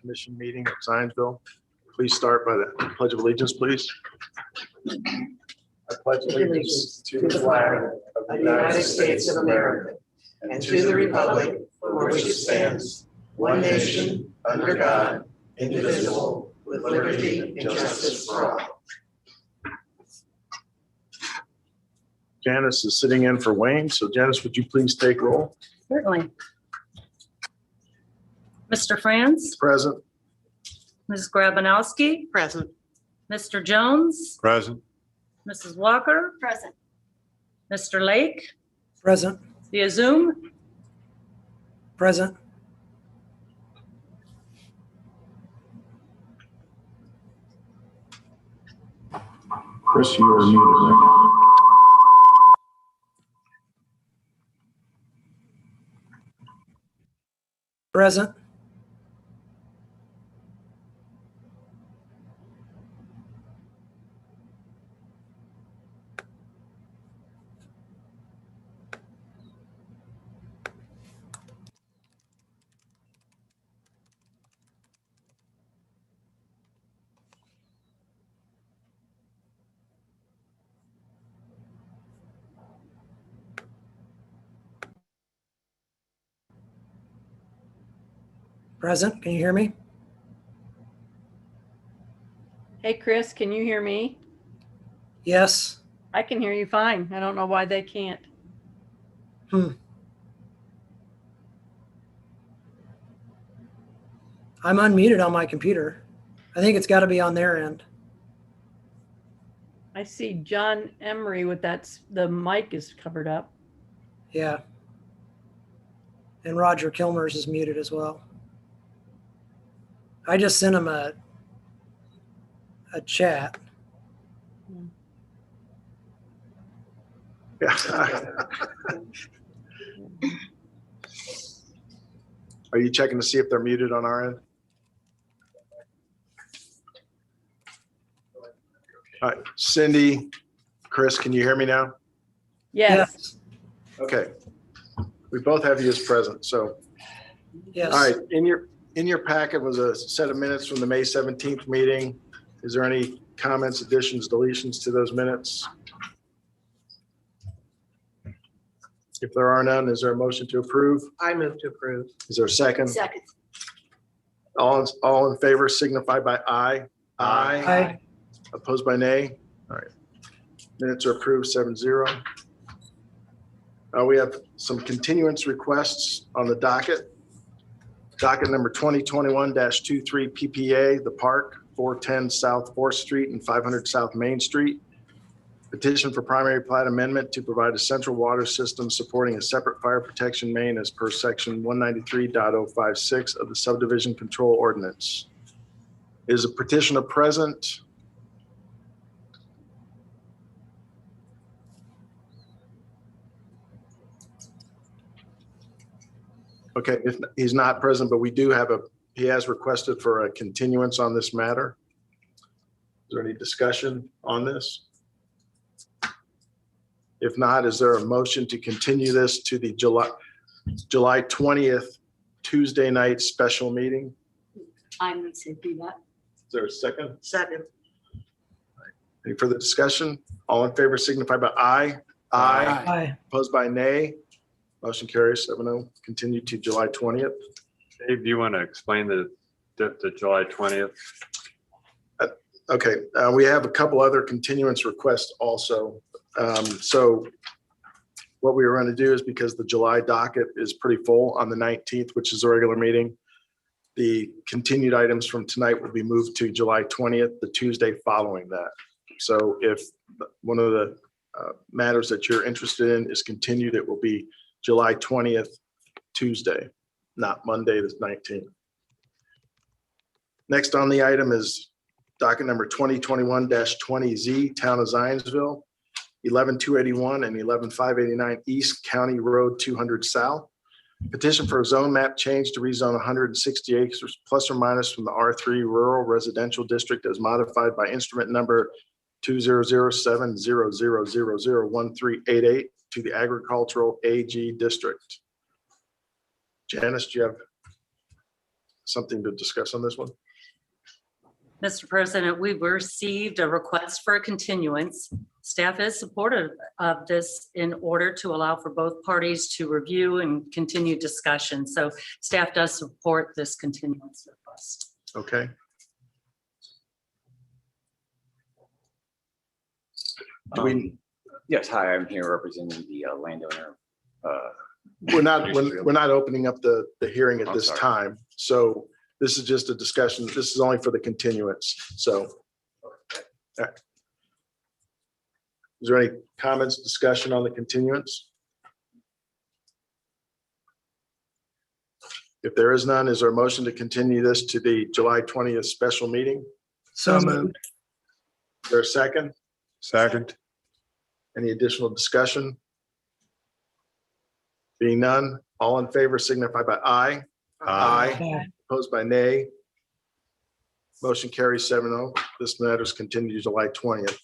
Commission meeting at Zionsville. Please start by the Pledge of Allegiance, please. I pledge allegiance to the flag of the United States of America and to the republic for which it stands, one nation, under God, indivisible, with liberty and justice for all. Janice is sitting in for Wayne, so Janice, would you please take roll? Certainly. Mr. Franz? Present. Mrs. Grabanowski? Present. Mr. Jones? Present. Mrs. Walker? Present. Mr. Lake? Present. Via Zoom? Present. Chris, you are muted right now. Present. Present. Can you hear me? Hey, Chris, can you hear me? Yes. I can hear you fine. I don't know why they can't. I'm unmuted on my computer. I think it's got to be on their end. I see John Emery with the mic is covered up. Yeah. And Roger Kilmer's is muted as well. I just sent him a chat. Are you checking to see if they're muted on our end? All right, Cindy, Chris, can you hear me now? Yes. Okay. We both have you as present, so. Yes. All right, in your packet was a set of minutes from the May 17th meeting. Is there any comments, additions, deletions to those minutes? If there are none, is there a motion to approve? I move to approve. Is there a second? Second. All in favor signify by aye. Aye. Opposed by nay? All right. Minutes are approved 7-0. We have some continuance requests on the docket. Docket number 2021-23 PPA, The Park, 410 South 4th Street and 500 South Main Street. Petition for primary plat amendment to provide a central water system supporting a separate fire protection main as per section 193.056 of the subdivision control ordinance. Is a petitioner present? Okay, if he's not present, but we do have he has requested for a continuance on this matter. Is there any discussion on this? If not, is there a motion to continue this to the July 20th, Tuesday night special meeting? I'm going to do that. Is there a second? Second. Any further discussion? All in favor signify by aye. Aye. Opposed by nay. Motion carries 7-0. Continue to July 20th. Dave, do you want to explain the July 20th? Okay, we have a couple other continuance requests also. So what we were going to do is, because the July docket is pretty full on the 19th, which is a regular meeting, the continued items from tonight will be moved to July 20th, the Tuesday following that. So if one of the matters that you're interested in is continued, it will be July 20th, Tuesday, not Monday, the 19th. Next on the item is docket number 2021-20Z, Town of Zionsville, 11281 and 11589 East County Road 200 South. Petition for a zone map change to rezone 160 acres plus or minus from the R3 Rural Residential District as modified by instrument number 200700001388 to the Agricultural AG District. Janice, do you have something to discuss on this one? Mr. President, we've received a request for a continuance. Staff is supportive of this in order to allow for both parties to review and continue discussion. So staff does support this continuance request. Okay. Do we, Yes, hi, I'm here representing the landowner. we're not opening up the hearing at Oh, this sorry. time. So this is just a discussion. This is only for the continuance. So. All right. Is there any comments, discussion on the continuance? If there is none, is there a motion to continue this to the July 20th special meeting? So moved. Is there a second? Second. Any additional discussion? Being none, all in favor signify by aye. Aye. Opposed by nay. Motion carries 7-0. This matter is continued to July 20th.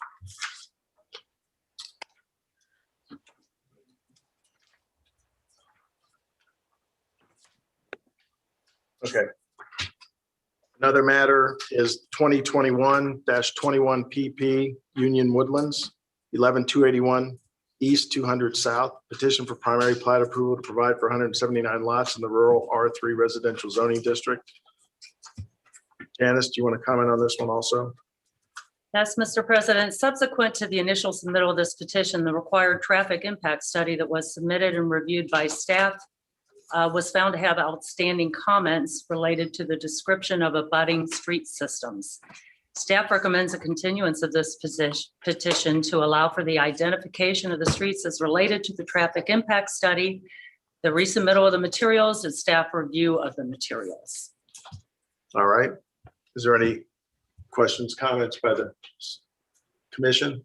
Okay. Another matter is 2021-21 PP Union Woodlands, 11281 East 200 South. Petition for primary plat approval to provide for 179 lots in the rural R3 residential zoning district. Janice, do you want to comment on this one also? Yes, Mr. President, subsequent to the initial submittal of this petition, the required traffic impact study that was submitted and reviewed by staff was found to have outstanding comments related to the description of abutting street systems. Staff recommends a continuance of this petition to allow for the identification of the streets as related to the traffic impact study, the resubmittal of the materials, and staff review of the materials. All right. Is there any questions, comments by the commission?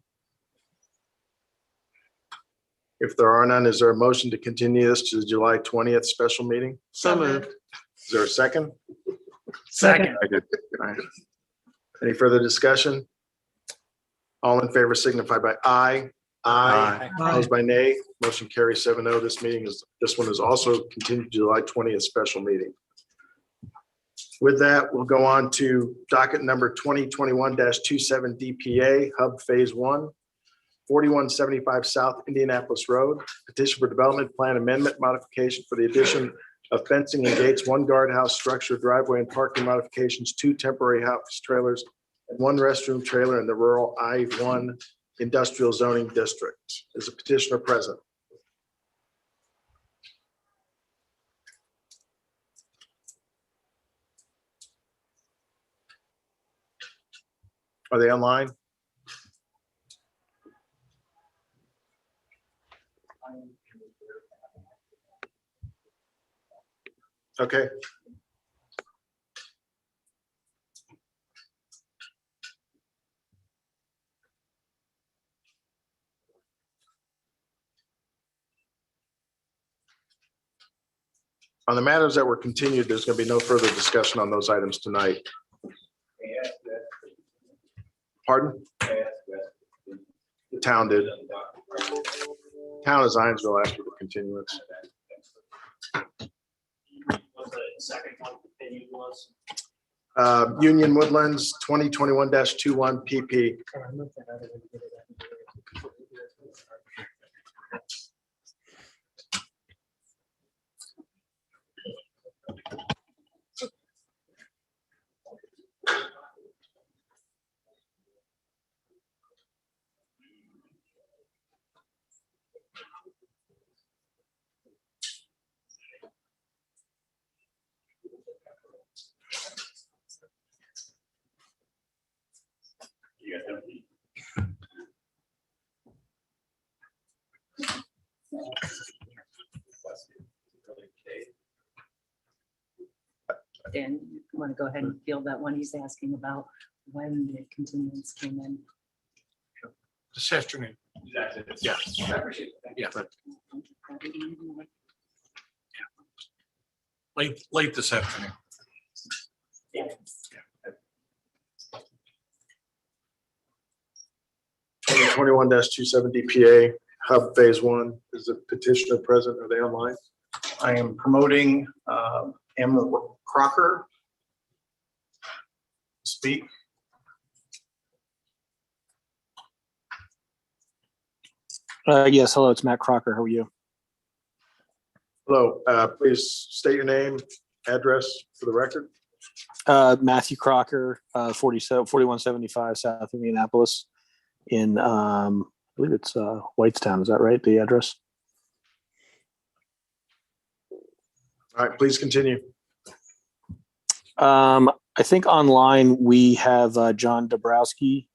If there are none, is there a motion to continue this to the July 20th special meeting? So moved. Is there a second? Second. All right. Any further discussion? All in favor signify by aye. Aye. Opposed by nay. Motion carries 7-0. This one is also continued to July 20th special meeting. With that, we'll go on to docket number 2021-27 DPA Hub Phase 1, 4175 South Indianapolis Road. Petition for development plan amendment modification for the addition of fencing and gates, 1 guardhouse structure, driveway and parking modifications, 2 temporary house trailers, and 1 restroom trailer in the rural I-1 industrial zoning district. Is the petitioner present? Are they online? Okay. On the matters that were continued, there's going to be no further discussion on those items tonight. Pardon? The town did. Town of Zionsville asked for the continuance. Union Woodlands 2021-21 PP. Dan, you want to go ahead and field that one? He's asking about when the continuance came in. This afternoon. Yeah. Yeah. Late this afternoon. 2021-27 DPA Hub Phase 1. Is the petitioner present? Are they online? I am promoting Amber Crocker speak? Yes, hello, it's Matt Crocker. How are you? Hello, please state your name, address for the record. Matthew Crocker, 4175 South Indianapolis in, I believe it's Whitestown. Is that right? The address? All right, please continue. I think online we have John Dabrowski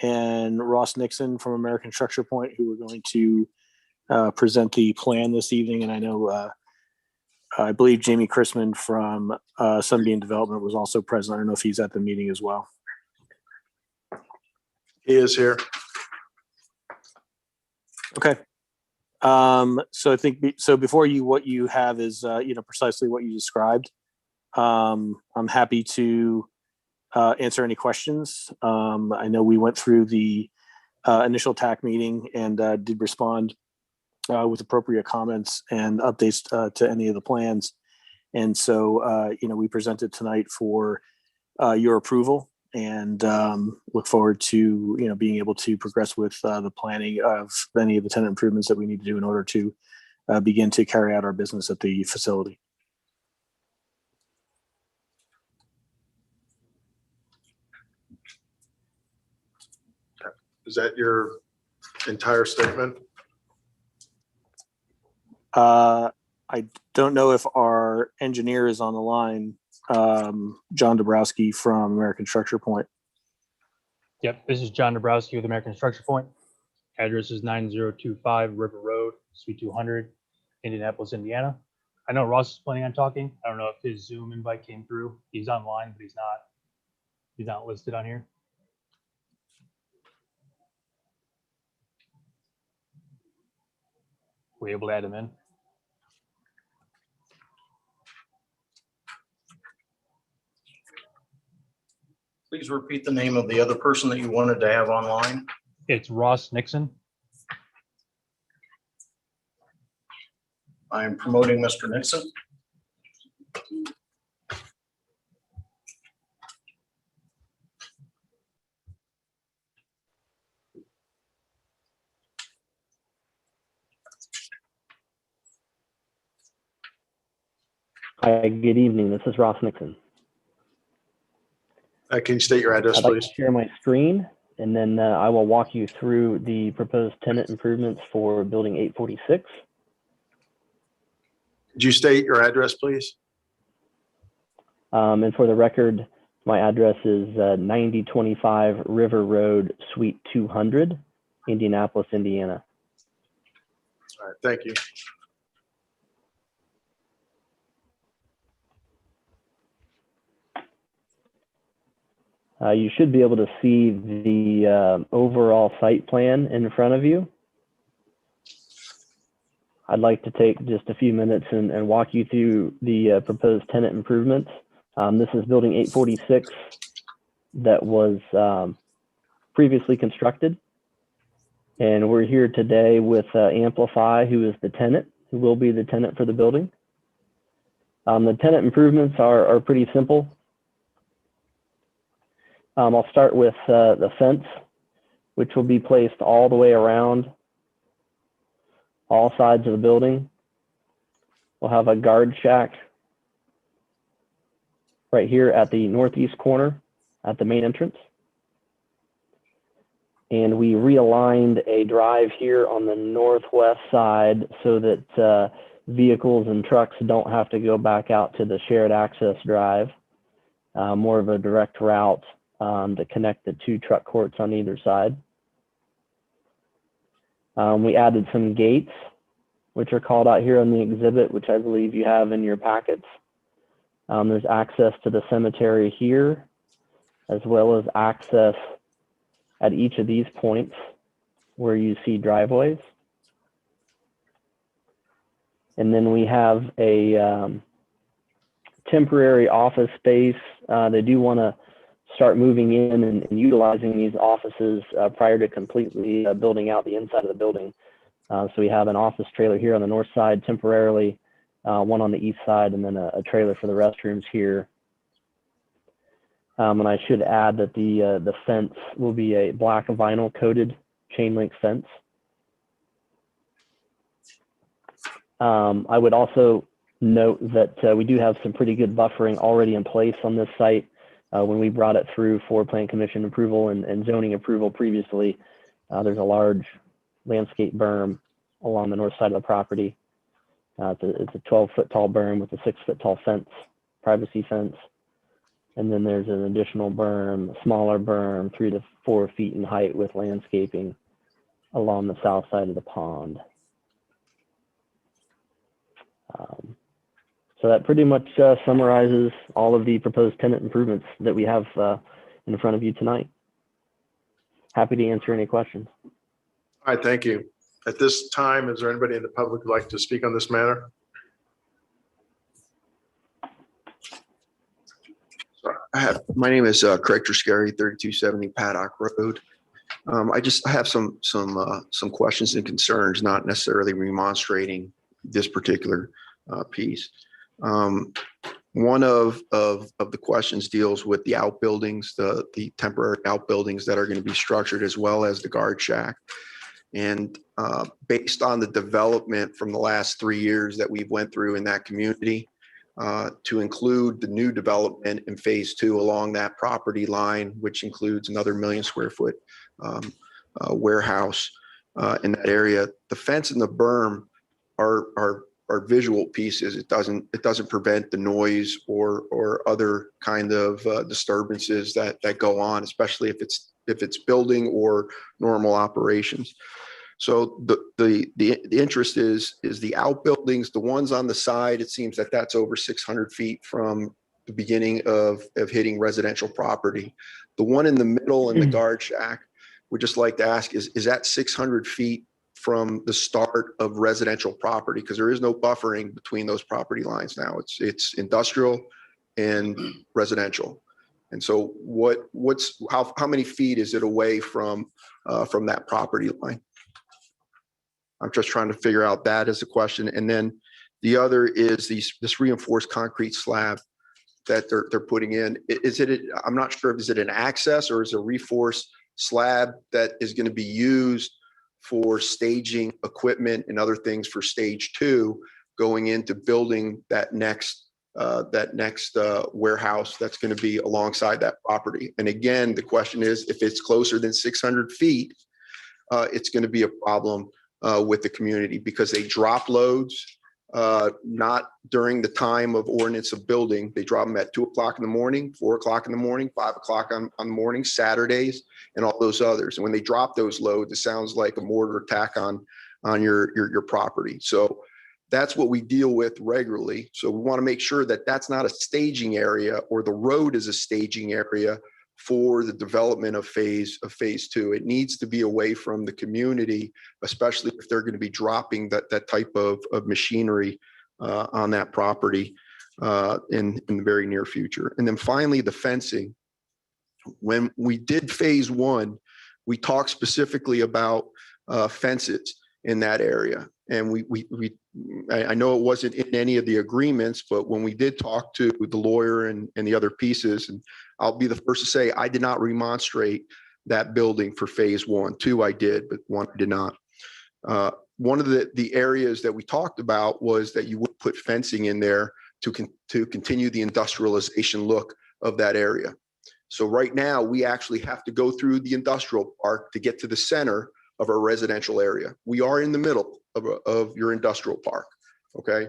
and Ross Nixon from American Structure Point who are going to present the plan this evening. And I know, I believe Jamie Chrisman from Sunbeam Development was also present. I don't know if he's at the meeting as well. He is here. Okay. So I think so before you, what you have is, precisely what you described. I'm happy to answer any questions. I know we went through the initial TAC meeting and did respond with appropriate comments and updates to any of the plans. And so, we presented tonight for your approval and look forward to, being able to progress with the planning of any of the tenant improvements that we need to do in order to begin to carry out our business at the facility. Is that your entire statement? I don't know if our engineer is on the line, John Dabrowski from American Structure Point. Yep, this is John Dabrowski with American Structure Point. Address is 9025 River Road, Suite 200, Indianapolis, Indiana. I know Ross is planning on talking. I don't know if his Zoom invite came through. He's online, but he's not listed on here. Were you able to add him in? Please repeat the name of the other person that you wanted to have online. It's Ross Nixon. I am promoting Mr. Nixon. Hi, good evening. This is Ross Nixon. Can you state your address, I'd like please? to share my screen, and then I will walk you through the proposed tenant improvements for Building 846. Could you state your address, please? And for the record, my address is 9025 River Road, Suite 200, Indianapolis, Indiana. All right, thank you. You should be able to see the overall site plan in front of you. I'd like to take just a few minutes and walk you through the proposed tenant improvements. This is Building 846 that was previously constructed. And we're here today with Amplify, who is the tenant, who will be the tenant for the building. The tenant improvements are pretty simple. I'll start with the fence, which will be placed all the way around all sides of the building. We'll have a guard shack right here at the northeast corner at the main entrance. And we realigned a drive here on the northwest side so that vehicles and trucks don't have to go back out to the shared access drive, more of a direct route to connect the two truck courts on either side. We added some gates, which are called out here on the exhibit, which I believe you have in your packets. There's access to the cemetery here, as well as access at each of these points where you see driveways. And then we have a temporary office space. They do want to start moving in and utilizing these offices prior to completely building out the inside of the building. So we have an office trailer here on the north side temporarily, one on the east side, and then a trailer for the restrooms here. And I should add that the fence will be a black vinyl coated chain link fence. I would also note that we do have some pretty good buffering already in place on this site. When we brought it through for Plan Commission approval and zoning approval previously, there's a large landscape berm along the north side of the property. It's a 12-foot tall berm with a 6-foot tall fence, privacy fence. And then there's an additional berm, a smaller berm, 3 to 4 feet in height with landscaping along the south side of the pond. So that pretty much summarizes all of the proposed tenant improvements that we have in front of you tonight. Happy to answer any questions. All right, thank you. At this time, is there anybody in the public who'd like to speak on this matter? My name is Craig Triscari, 3270 Paddock Road. I have some questions and concerns, not necessarily remonstrating this particular piece. One of the questions deals with the outbuildings, the temporary outbuildings that are going to be structured, as well as the guard shack. And based on the development from the last 3 years that we've went through in that community, to include the new development in phase 2 along that property line, which includes another 1 million square foot warehouse in that area, the fence and the berm are visual pieces. It doesn't prevent the noise or other kind of disturbances that go on, especially if it's building or normal operations. So the interest is the outbuildings, the ones on the side. It seems that that's over 600 feet from the beginning of hitting residential property. The one in the middle in the guard shack, would just like to ask, is that 600 feet from the start of residential property? Because there is no buffering between those property lines now. It's industrial and residential. And so how many feet is it away from that property line? I'm just trying to figure out that as a question. And then the other is this reinforced concrete slab that they're putting in. I'm not sure if is it an access or is it a reinforced slab that is going to be used for staging equipment and other things for stage 2 going into building that next warehouse that's going to be alongside that property. And again, the question is, if it's closer than 600 feet, it's going to be a problem with the community, because they drop loads not during the time of ordinance of building. They drop them at 2 o'clock in the morning, 4 o'clock in the morning, 5 o'clock on the morning, Saturdays, and all those others. And when they drop those loads, it sounds like a mortar attack on your property. So that's what we deal with regularly. So we want to make sure that that's not a staging area, or the road is a staging area for the development of phase 2. It needs to be away from the community, especially if they're going to be dropping that type of machinery on that property in the very near future. And then finally, the fencing. When we did phase 1, we talked specifically about fences in that area. And I know it wasn't in any of the agreements, but when we did talk to the lawyer and the other pieces, and I'll be the first to say, I did not remonstrate that building for phase 1. 2 I did, but 1 I did not. One of the areas that we talked about was that you would put fencing in there to continue the industrialization look of that area. So right now, we actually have to go through the industrial park to get to the center of our residential area. We are in the middle of your industrial park, okay?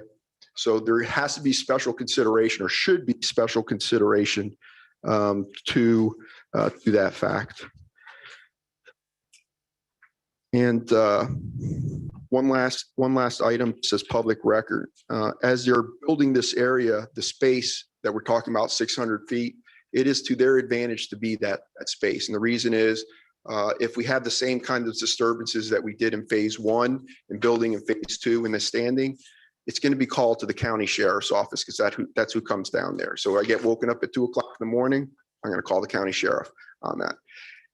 So there has to be special consideration, or should be special consideration to that fact. And one last item says public record. As they're building this area, the space that we're talking about, 600 feet, it is to their advantage to be that space. And the reason is, if we have the same kind of disturbances that we did in phase 1 and building in phase 2 in the standing, it's going to be called to the county sheriff's office, because that's who comes down there. So I get woken up at 2 o'clock in the morning, I'm going to call the county sheriff on that.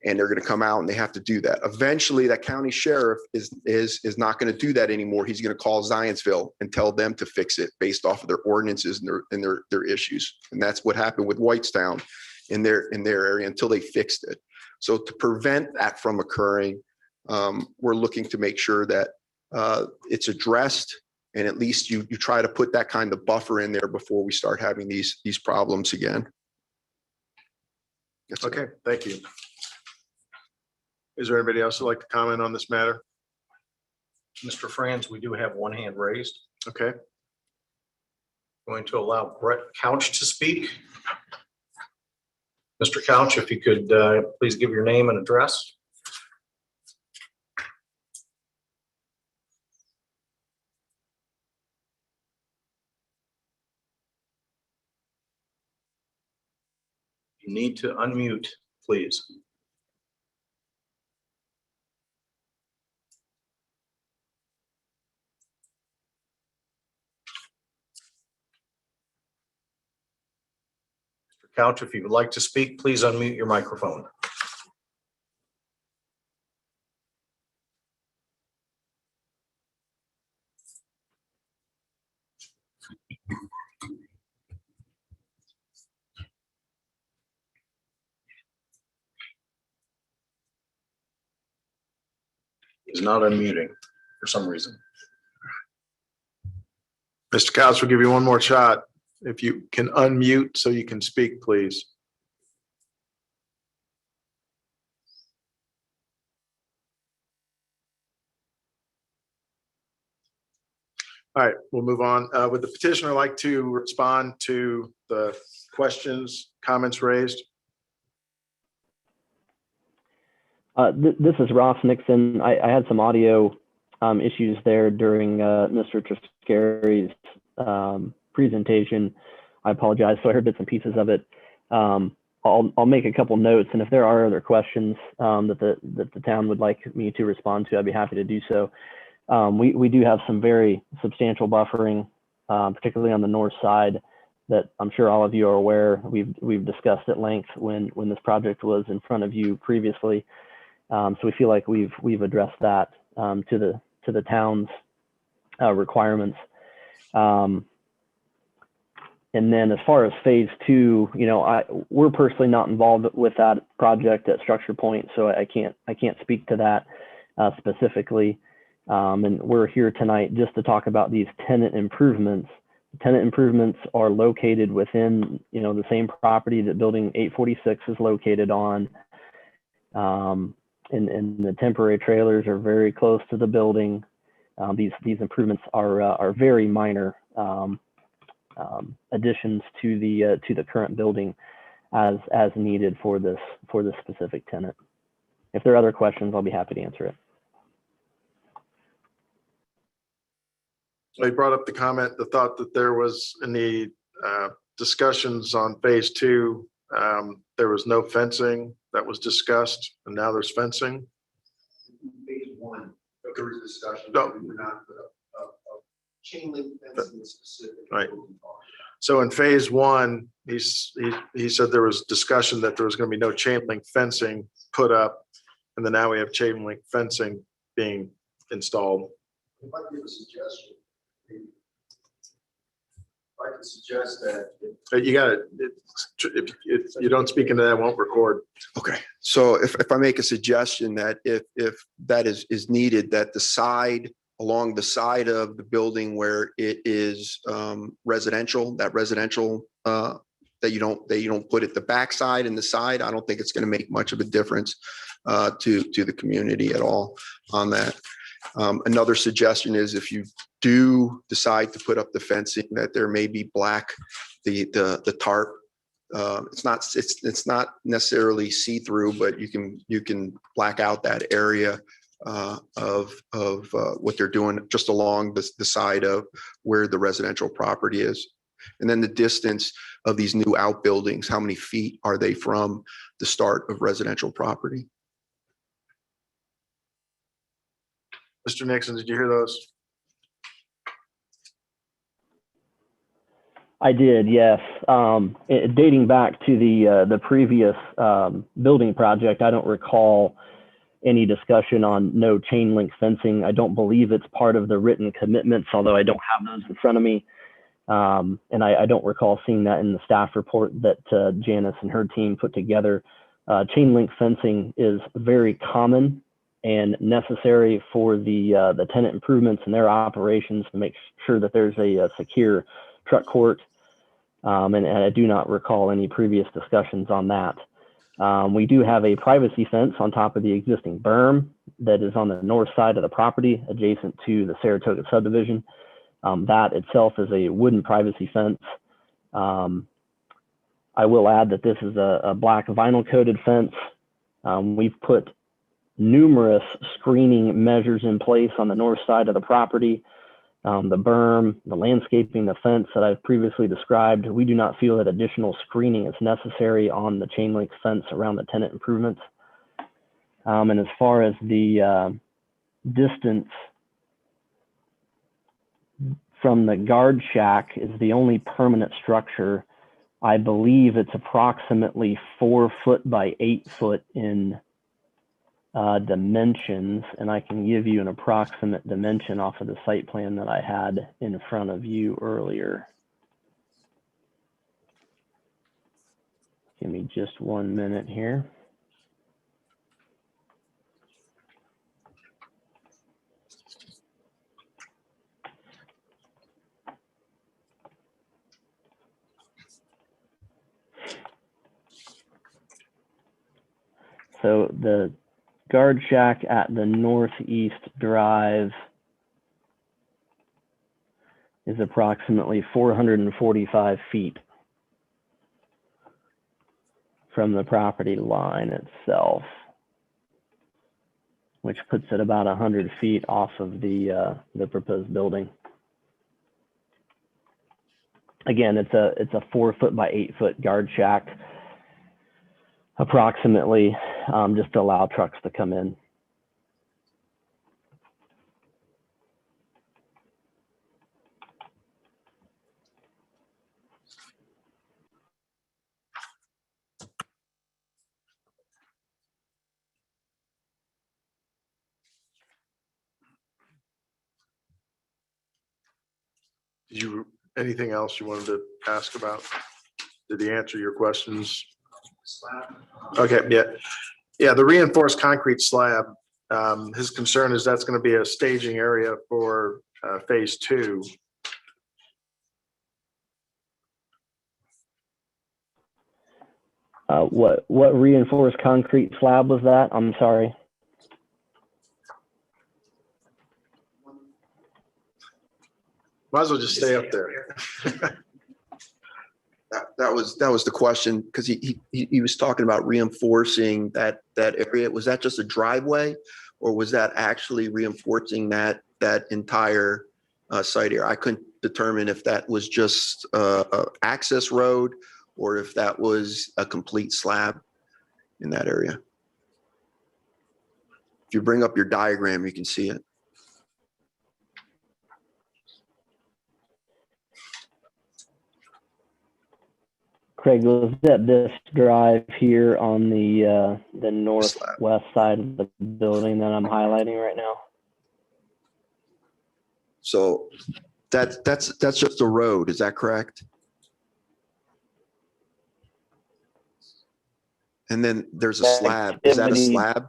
And they're going to come out and they have to do that. Eventually, that county sheriff is not going to do that anymore. He's going to call Zionsville and tell them to fix it based off of their ordinances and their issues. And that's what happened with Whitestown in their area until they fixed it. So to prevent that from occurring, we're looking to make sure that it's addressed, and at least you try to put that kind of buffer in there before we start having these problems again. That's it. Okay, thank you. Is there anybody else who'd like to comment on this matter? Mr. Franz, we do have one hand raised. Okay, Going to allow Brett Couch to speak. Mr. Couch, if you could please give your name and address. You need to unmute, please. Mr. Couch, if you would like to speak, please unmute your microphone. He's not unmuting for some reason. Mr. Couch, we'll give you one more shot. If you can unmute so you can speak, please. All right, we'll move on. Would the petitioner like to respond to the questions, comments raised? This is Ross Nixon. I had some audio issues there during Mr. Triscari's presentation. I apologize. So I heard bits and pieces of it. I'll make a couple notes, and if there are other questions that the town would like me to respond to, I'd be happy to do so. We do have some very substantial buffering, particularly on the north side, that I'm sure all of you are aware. We've discussed at length when this project was in front of you previously. So we feel like we've addressed that to the town's requirements. And then as far as phase two, we're personally not involved with that project at Structure Point, so I can't speak to that specifically. And we're here tonight just to talk about these tenant improvements. The tenant improvements are located within, the same property that building 846 is located on. And the temporary trailers are very close to the building. These improvements are very minor additions to the current building as needed for this specific tenant. If there are other questions, I'll be happy to answer it. I brought up the thought that there was in the discussions on phase two, there was no fencing that was discussed, and now there's fencing. Phase one, there was discussion. No. We were not chain link fencing specific. Right. So in phase one, he said there was discussion that there was going to be no chain link fencing put up, and then now we have chain link fencing being installed. If I give a suggestion, I can suggest that. You got it. If you don't speak into that, it won't record. Okay, so if I make a suggestion that if that is needed, that along the side of the building where it is residential, that you don't put it the backside and the side, I don't think it's going to make much of a difference to the community at all on that. Another suggestion is if you do decide to put up the fencing, that there may be the tarp. It's not necessarily see-through, but you can black out that area of what they're doing just along the side of where the residential property is. And then the distance of these new outbuildings, how many feet are they from the start of residential property? Mr. Nixon, did you hear those? I did, yes. Dating back to the previous building project, I don't recall any discussion on no chain link fencing. I don't believe it's part of the written commitments, although I don't have those in front of me. And I don't recall seeing that in the staff report that Janice and her team put together. Chain link fencing is very common and necessary for the tenant improvements and their operations to make sure that there's a secure truck court. And I do not recall any previous discussions on that. We do have a privacy fence on top of the existing berm that is on the north side of the property adjacent to the Saratoga subdivision. That itself is a wooden privacy fence. I will add that this is a black vinyl coated fence. We've put numerous screening measures in place on the north side of the property. The berm, the landscaping, the fence that I've previously described. We do not feel that additional screening is necessary on the chain link fence around the tenant improvements. And as far as the distance from the guard shack is the only permanent structure. I believe it's approximately 4 foot by 8 foot in dimensions, and I can give you an approximate dimension off of the site plan that I had in front of you earlier. Give me just 1 minute here. So the guard shack at the northeast drive is approximately 445 feet from the property line itself, which puts it about 100 feet off of the proposed building. Again, it's a 4 foot by 8 foot guard shack, approximately, just to allow trucks to come in. Anything else you wanted to ask about? Did he answer your questions? Okay, yeah. Yeah, the reinforced concrete slab, his concern is that's going to be a staging area for phase 2. What reinforced concrete slab was that? I'm sorry. Might as well just stay up there. That was the question, because he was talking about reinforcing that area. Was that just a driveway, or was that actually reinforcing that entire site area? I couldn't determine if that was just a access road or if that was a complete slab in that area. If you bring up your diagram, you can see it. Craig, was that this drive here on the northwest side of the building that I'm highlighting right now? So that's just a road, is that correct? And then there's a slab. Is that a slab?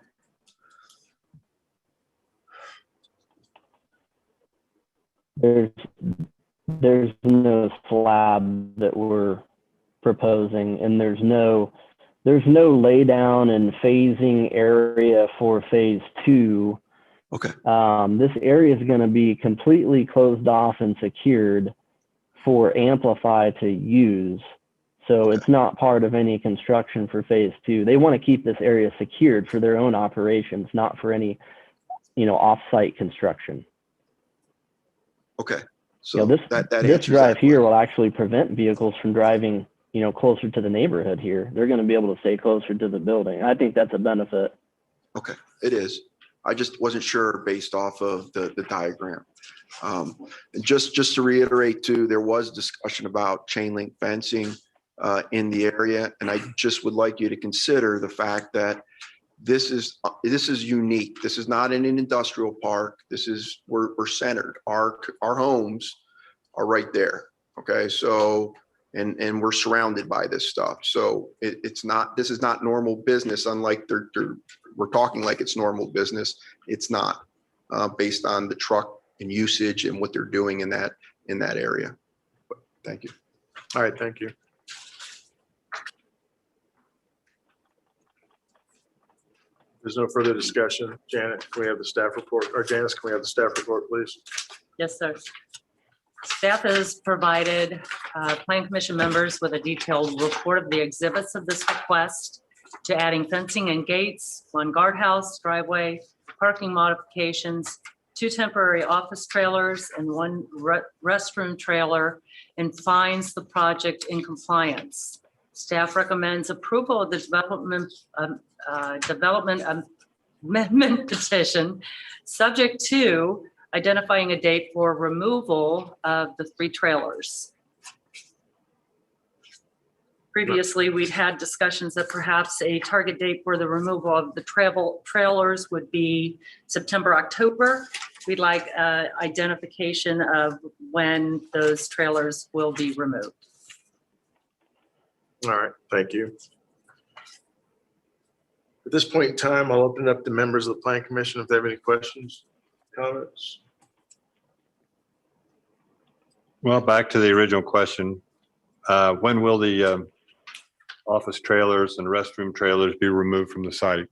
There's no slab that we're proposing, and there's no lay down and phasing area for phase 2. Okay. This area is going to be completely closed off and secured for Amplify to use. So it's not part of any construction for phase 2. They want to keep this area secured for their own operations, not for any, off-site construction. Okay. So this answers drive that here question. will actually prevent vehicles from driving, closer to the neighborhood here. They're going to be able to stay closer to the building. I think that's a benefit. Okay, it is. I just wasn't sure based off of the diagram. And just to reiterate too, there was discussion about chain link fencing in the area, and I just would like you to consider the fact that this is unique. This is not in an industrial park. We're centered. Our homes are right there. Okay, so, and we're surrounded by this stuff. So it's not, this is not normal business, unlike we're talking like it's normal business. It's not, based on the truck and usage and what they're doing in that area. But thank you. All right, thank you. There's no further discussion. Janet, can we have the staff report, or Janice, can we have the staff report, please? Yes, sir. Staff has provided Plan Commission members with a detailed report of the exhibits of this request to adding fencing and gates, one guardhouse, driveway, parking modifications, 2 temporary office trailers, and 1 restroom trailer, and finds the project in compliance. Staff recommends approval of the development amendment petition, subject to identifying a date for removal of the 3 trailers. Previously, we'd had discussions that perhaps a target date for the removal of the trailers would be September, October. We'd like identification of when those trailers will be removed. All right, thank you. At this point in time, I'll open it up to members of the Plan Commission if they have any questions, comments. Well, back to the original question. When will the office trailers and restroom trailers be removed from the site?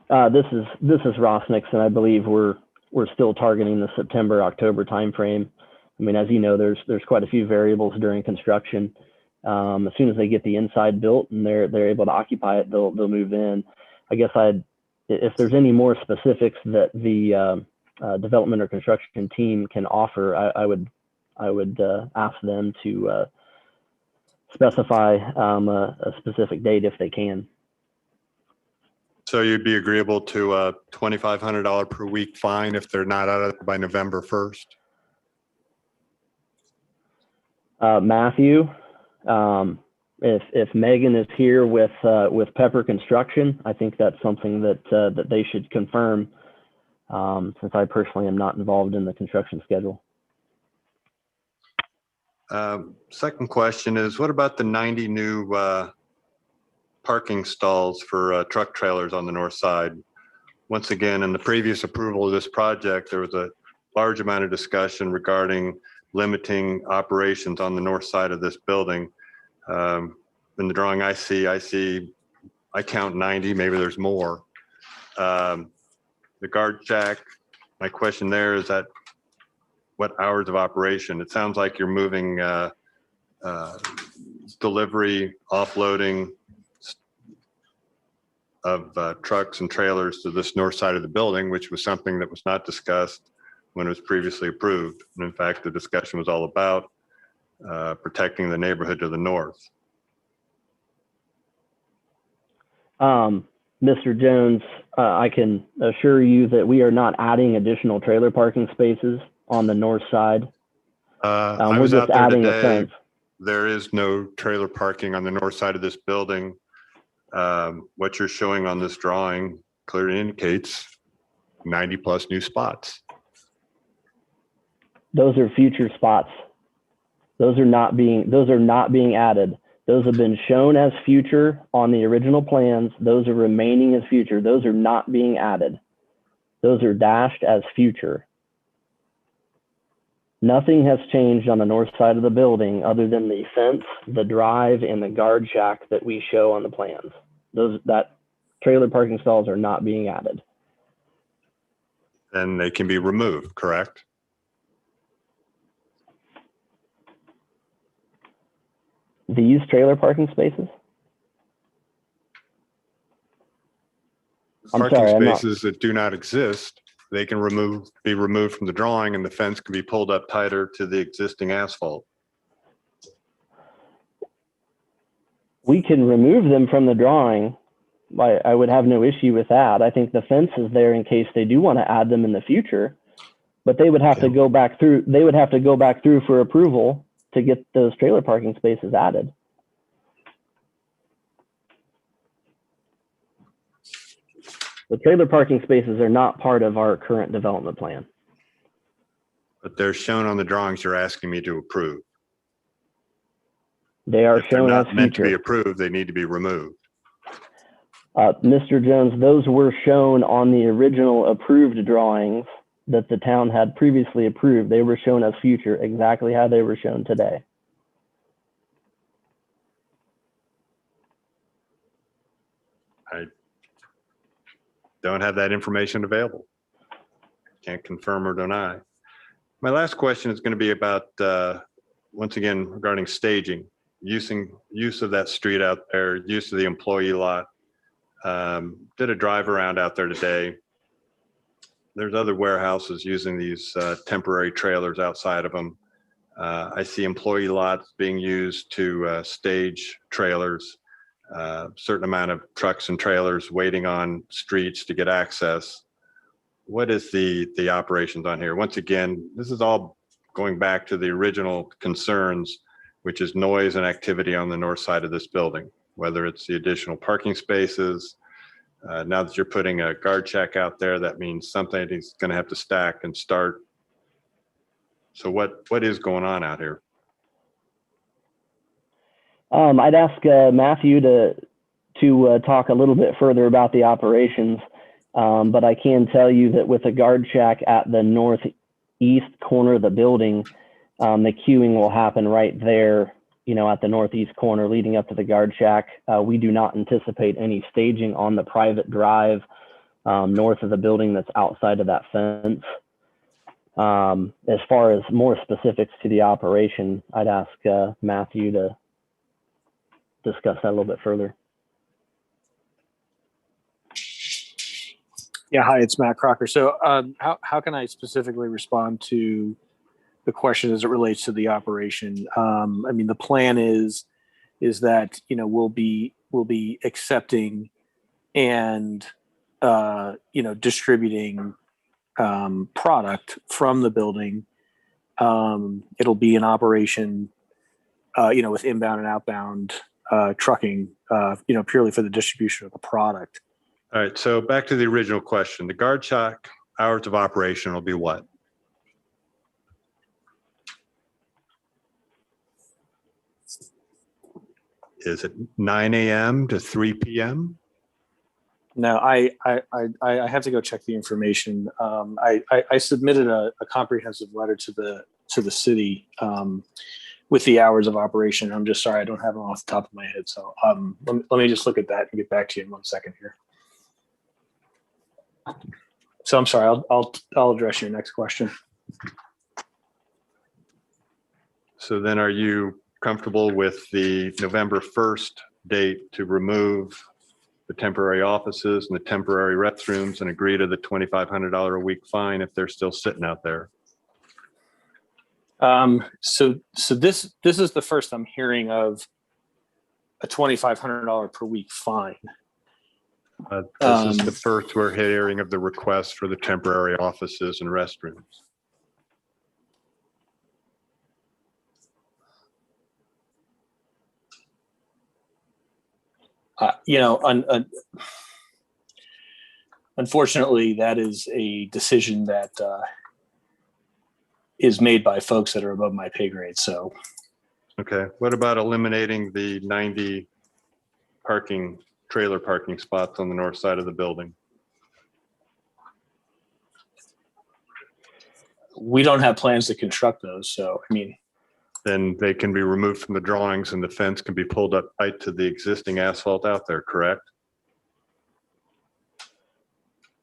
This is Ross Nixon. I believe we're still targeting the September, October timeframe. I mean, as you know, there's quite a few variables during construction. As soon as they get the inside built and they're able to occupy it, they'll move in. I guess if there's any more specifics that the development or construction team can offer, I would ask them to specify a specific date if they can. So you'd be agreeable to a $2,500 per week fine if they're not out of it by November 1st? Matthew, if Megan is here with Pepper Construction, I think that's something that they should confirm, since I personally am not involved in the construction schedule. Second question is, what about the 90 new parking stalls for truck trailers on the north side? Once again, in the previous approval of this project, there was a large amount of discussion regarding limiting operations on the north side of this building. In the drawing I count 90, maybe there's more. The guard shack, my question there is that what hours of operation? It sounds like you're moving delivery, offloading of trucks and trailers to this north side of the building, which was something that was not discussed when it was previously approved. And in fact, the discussion was all about protecting the neighborhood to the north. Mr. Jones, I can assure you that we are not adding additional trailer parking spaces on the north side. I was out there today. There is no trailer parking on the north side of this building. What you're showing on this drawing clearly indicates 90 plus new spots. Those are future spots. Those are not being added. Those have been shown as future on the original plans. Those are remaining as future. Those are not being added. Those are dashed as future. Nothing has changed on the north side of the building other than the fence, the drive, and the guard shack that we show on the plans. That trailer parking stalls are not being added. And they can be removed, correct? These trailer parking spaces? Parking spaces that do not exist, they can be removed from the drawing, and the fence can be pulled up tighter to the existing asphalt. We can remove them from the drawing. I would have no issue with that. I think the fence is there in case they do want to add them in the future, but they would have to go back through. They would have to go back through for approval to get those trailer parking spaces added. The trailer parking spaces are not part of our current development plan. But they're shown on the drawings you're asking me to approve. They are If they're shown as not meant to be future. approved, they need to be removed. Mr. Jones, those were shown on the original approved drawings that the town had previously approved. They were shown as future, exactly how they were shown today. I don't have that information available. Can't confirm or deny. My last question is going to be about, once again, regarding staging, use of that street out there, use of the employee lot. Did a drive around out there today. There's other warehouses using these temporary trailers outside of them. I see employee lots being used to stage trailers. Certain amount of trucks and trailers waiting on streets to get access. What is the operations on here? Once again, this is all going back to the original concerns, which is noise and activity on the north side of this building, whether it's the additional parking spaces. Now that you're putting a guard check out there, that means something is going to have to stack and start. So what is going on out here? I'd ask Matthew to talk a little bit further about the operations, but I can tell you that with a guard shack at the northeast corner of the building, the queuing will happen right there, at the northeast corner leading up to the guard shack. We do not anticipate any staging on the private drive north of the building that's outside of that fence. As far as more specifics to the operation, I'd ask Matthew to discuss that a little bit further. Yeah, hi, it's Matt Crocker. So how can I specifically respond to the question as it relates to the operation? The plan is that, we'll be accepting and, distributing product from the building. It'll be an operation, with inbound and outbound trucking, purely for the distribution of the product. All right, so back to the original question. The guard shack hours of operation will be what? Is it 9 a.m. to 3 p.m.? No, I have to go check the information. I submitted a comprehensive letter to the city with the hours of operation. I'm just sorry, I don't have them off the top of my head. So let me just look at that and get back to you in 1 second here. So I'm sorry, I'll address your next question. So then are you comfortable with the November 1st date to remove the temporary offices and the temporary restrooms and agree to the $2,500 a week fine if they're still sitting out there? So this is the first I'm hearing of a $2,500 per week fine. This is the first we're hearing of the request for the temporary offices and restrooms. Unfortunately, that is a decision that is made by folks that are above my pay grade. So, okay. What about eliminating the 90 trailer parking spots on the north side of the building? We don't have plans to construct those. So, then they can be removed from the drawings and the fence can be pulled up right to the existing asphalt out there, correct?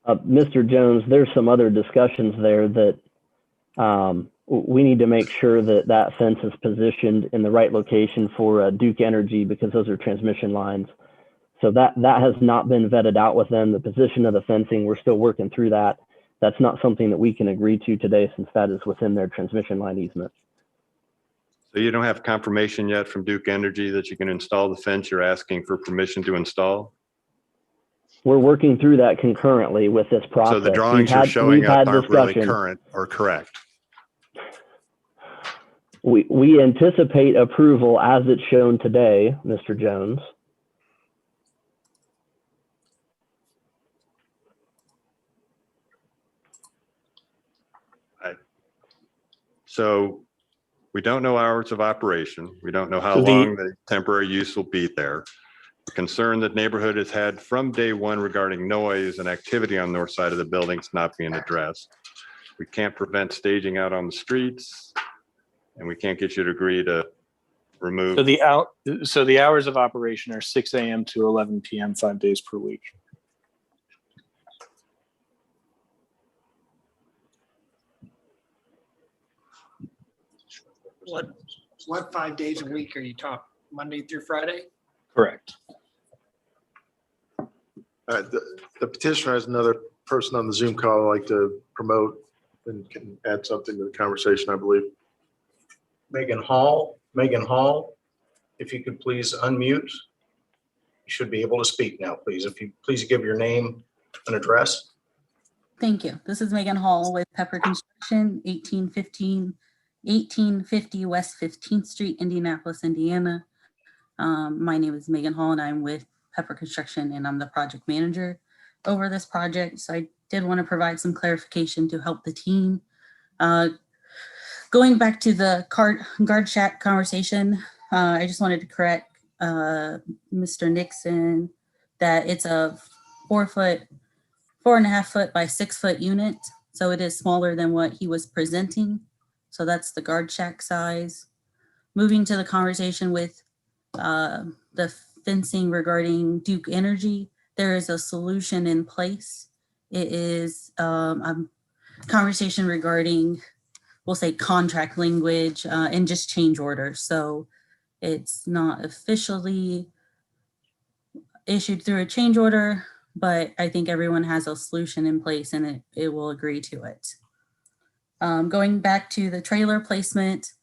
Mr. Jones, there's some other discussions there that we need to make sure that that fence is positioned in the right location for Duke Energy, because those are transmission lines. So that has not been vetted out with them. The position of the fencing, we're still working through that. That's not something that we can agree to today, since that is within their transmission line easement. So you don't have confirmation yet from Duke Energy that you can install the fence you're asking for permission to install? We're working through that concurrently with this process. So the drawings you're showing up aren't really current or correct? We anticipate approval as it's shown today, Mr. Jones. So we don't know hours of operation. We don't know how So long the temporary use will be there. The concern that neighborhood has had from day one regarding noise and activity on the north side of the buildings not being addressed. We can't prevent staging out on the streets, and we can't get you to agree to remove. So the hours of operation are 6 a.m. to 11 p.m. 5 days per week. What 5 days a week are you talking? Monday through Friday? Correct. The petitioner has another person on the Zoom call I'd like to promote and can add something to the conversation, I believe. Megan Hall, if you could please unmute. You should be able to speak now, please. If you please give your name and address. Thank you. This is Megan Hall with Pepper Construction, 1850 West 15th Street, Indianapolis, Indiana. My name is Megan Hall and I'm with Pepper Construction and I'm the project manager over this project. So I did want to provide some clarification to help the team. Going back to the guard shack conversation, I just wanted to correct Mr. Nixon that it's a 4.5 foot by 6 foot unit. So it is smaller than what he was presenting. So that's the guard shack size. Moving to the conversation with the fencing regarding Duke Energy, there is a solution in place. It is a conversation regarding, we'll say, contract language and just change orders. So it's not officially issued through a change order, but I think everyone has a solution in place and it will agree to it. Going back to the trailer placement,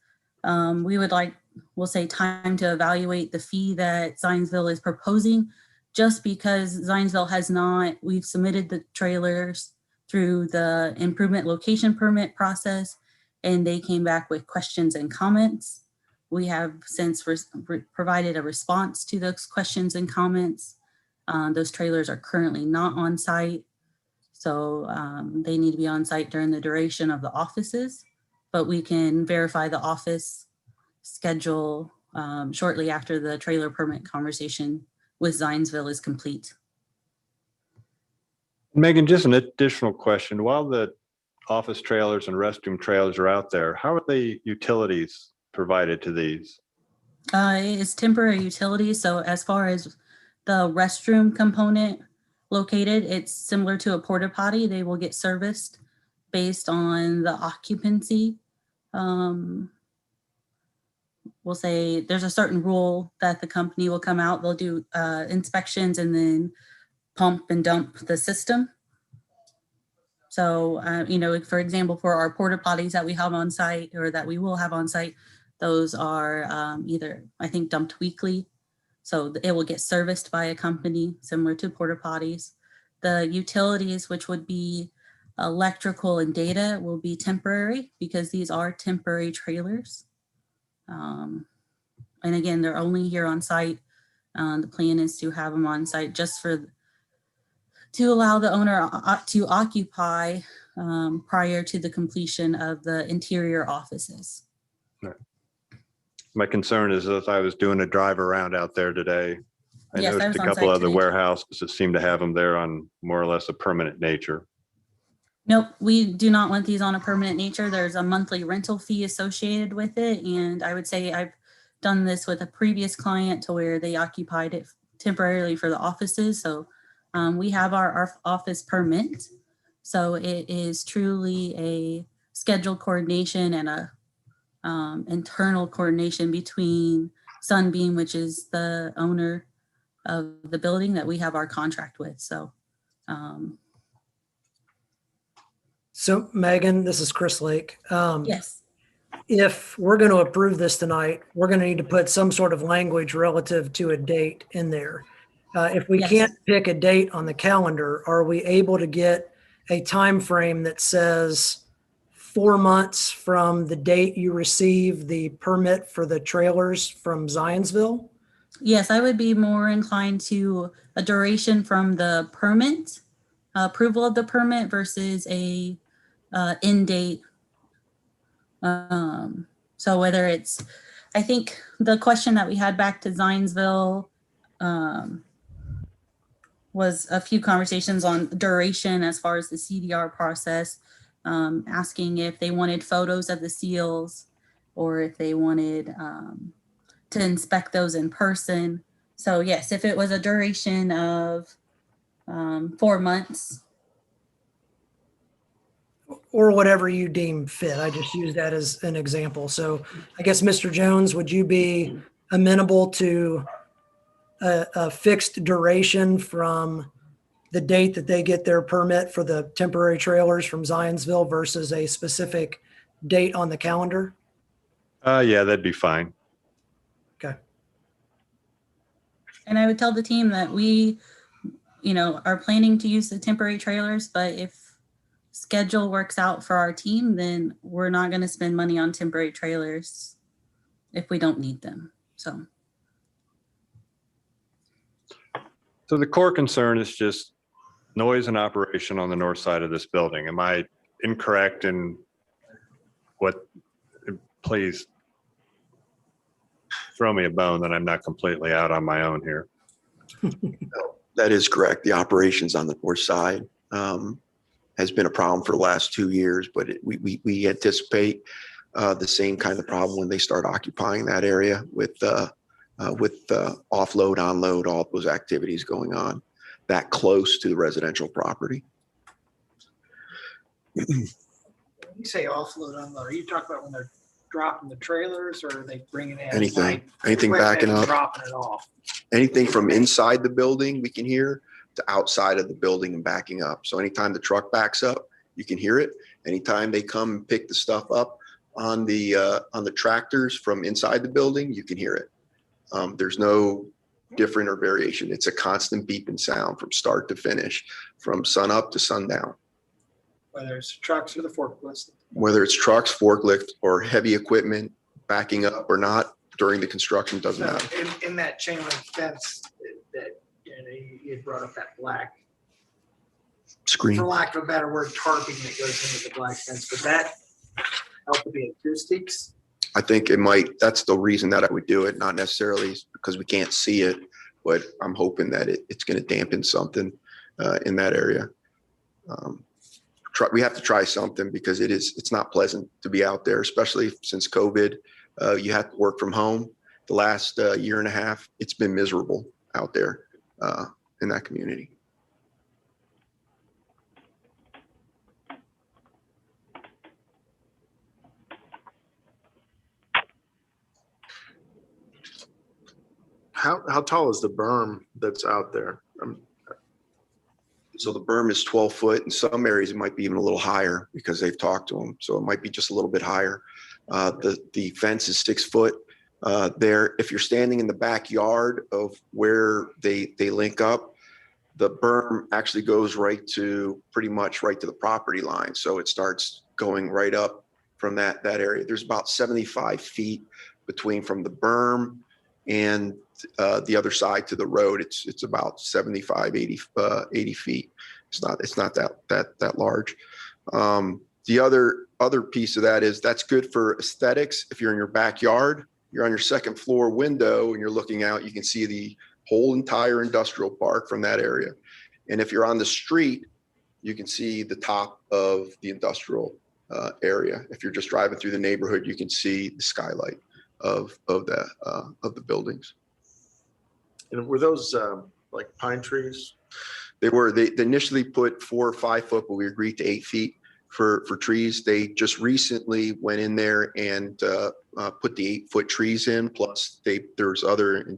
we would like, we'll say, time to evaluate the fee that Zionsville is proposing, just because Zionsville has not, we've submitted the trailers through the improvement location permit process, and they came back with questions and comments. We have since provided a response to those questions and comments. Those trailers are currently not on site. So they need to be on site during the duration of the offices, but we can verify the office schedule shortly after the trailer permit conversation with Zionsville is complete. Megan, just an additional question. While the office trailers and restroom trailers are out there, how are the utilities provided to these? It is temporary utilities. So as far as the restroom component located, it's similar to a porta potty. They will get serviced based on the occupancy. We'll say there's a certain rule that the company will come out. They'll do inspections and then pump and dump the system. So, for example, for our porta potties that we have on site or that we will have on site, those are either, I think, dumped weekly. So it will get serviced by a company similar to porta potties. The utilities, which would be electrical and data, will be temporary because these are temporary trailers. And again, they're only here on site. The plan is to have them on site just to allow the owner to occupy prior to the completion of the interior offices. Right. My concern is if I was doing a drive around out there today, I Yes, I noticed was a on couple site other today. warehouses that seem to have them there on more or less a permanent nature. Nope, we do not want these on a permanent nature. There's a monthly rental fee associated with it. And I would say I've done this with a previous client to where they occupied it temporarily for the offices. So we have our office permit. So it is truly a scheduled coordination and a internal coordination between Sunbeam, which is the owner of the building that we have our contract with. So So Megan, this is Chris Lake. yes. If we're going to approve this tonight, we're going to need to put some sort of language relative to a date in there. If we Yes. can't pick a date on the calendar, are we able to get a time frame that says 4 months from the date you receive the permit for the trailers from Zionsville? Yes, I would be more inclined to a duration from the permit, approval of the permit versus a end date So whether it's, I think the question that we had back to Zionsville was a few conversations on duration as far as the CDR process, asking if they wanted photos of the seals or if they wanted to inspect those in person. So yes, if it was a duration of 4 months. Or whatever you deem fit. I just use that as an example. So I guess, Mr. Jones, would you be amenable to a fixed duration from the date that they get their permit for the temporary trailers from Zionsville versus a specific date on the calendar? Yeah, that'd be fine. Okay. And I would tell the team that we, are planning to use the temporary trailers, but if schedule works out for our team, then we're not going to spend money on temporary trailers if we don't need them. So The core concern is just noise and operation on the north side of this building. Am I incorrect in what? Please throw me a bone that I'm not completely out on my own here. That is correct. The operations on the north side has been a problem for the last 2 years, but we anticipate the same kind of problem when they start occupying that area with offload, onload, all those activities going on that close to the residential property. When you say offload, unload, are you talking about when they're dropping the trailers, or are they bringing in Anything equipment backing and up, dropping it off? anything from inside the building we can hear to outside of the building and backing up. So anytime the truck backs up, you can hear it. Anytime they come and pick the stuff up on the tractors from inside the building, you can hear it. There's no different or variation. It's a constant beeping sound from start to finish, from sun up to sundown. Whether it's trucks or the forklifts. Whether it's trucks, forklift, or heavy equipment backing up or not during the construction, doesn't So matter. in that chain link fence that you had brought up, that black, Screen. for lack of a better word, tarping that goes into the black fence, would that help with the acoustics? I think it might, that's the reason that I would do it, not necessarily because we can't see it, but I'm hoping that it's going to dampen something in that area. We have to try something because it's not pleasant to be out there, especially since COVID. You have to work from home. The last year and a half, it's been miserable out there in that community. How tall is the berm that's out there? So the berm is 12 foot. In some areas, it might be even a little higher because they've talked to them. So it might be just a little bit higher. The fence is 6 foot there. If you're standing in the backyard of where they link up, the berm actually goes pretty much right to the property line. So it starts going right up from that area. There's about 75 feet from the berm and the other side to the road. It's about 75, 80 feet. It's not that large. The other piece of that is that's good for aesthetics. If you're in your backyard, you're on your second floor window and you're looking out, you can see the whole entire industrial park from that area. And if you're on the street, you can see the top of the industrial area. If you're just driving through the neighborhood, you can see the skylight of the buildings. And were those like pine trees? They were. They initially put 4 or 5 foot, but we agreed to 8 feet for trees. They just recently went in there and put the 8 foot trees in. Plus, there's other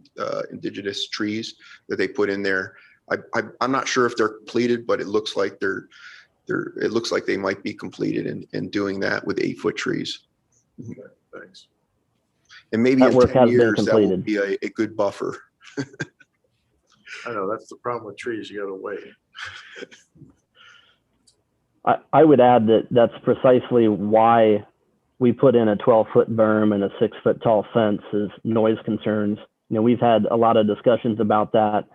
indigenous trees that they put in there. I'm not sure if they're completed, but it looks like it looks like they might be completed in doing that with 8 foot trees. Okay, thanks. And maybe That in work 10 has been years, that will completed. be a good buffer. I know that's the problem with trees. You gotta wait. I would add that that's precisely why we put in a 12-foot berm and a 6-foot tall fence is noise concerns. We've had a lot of discussions about that.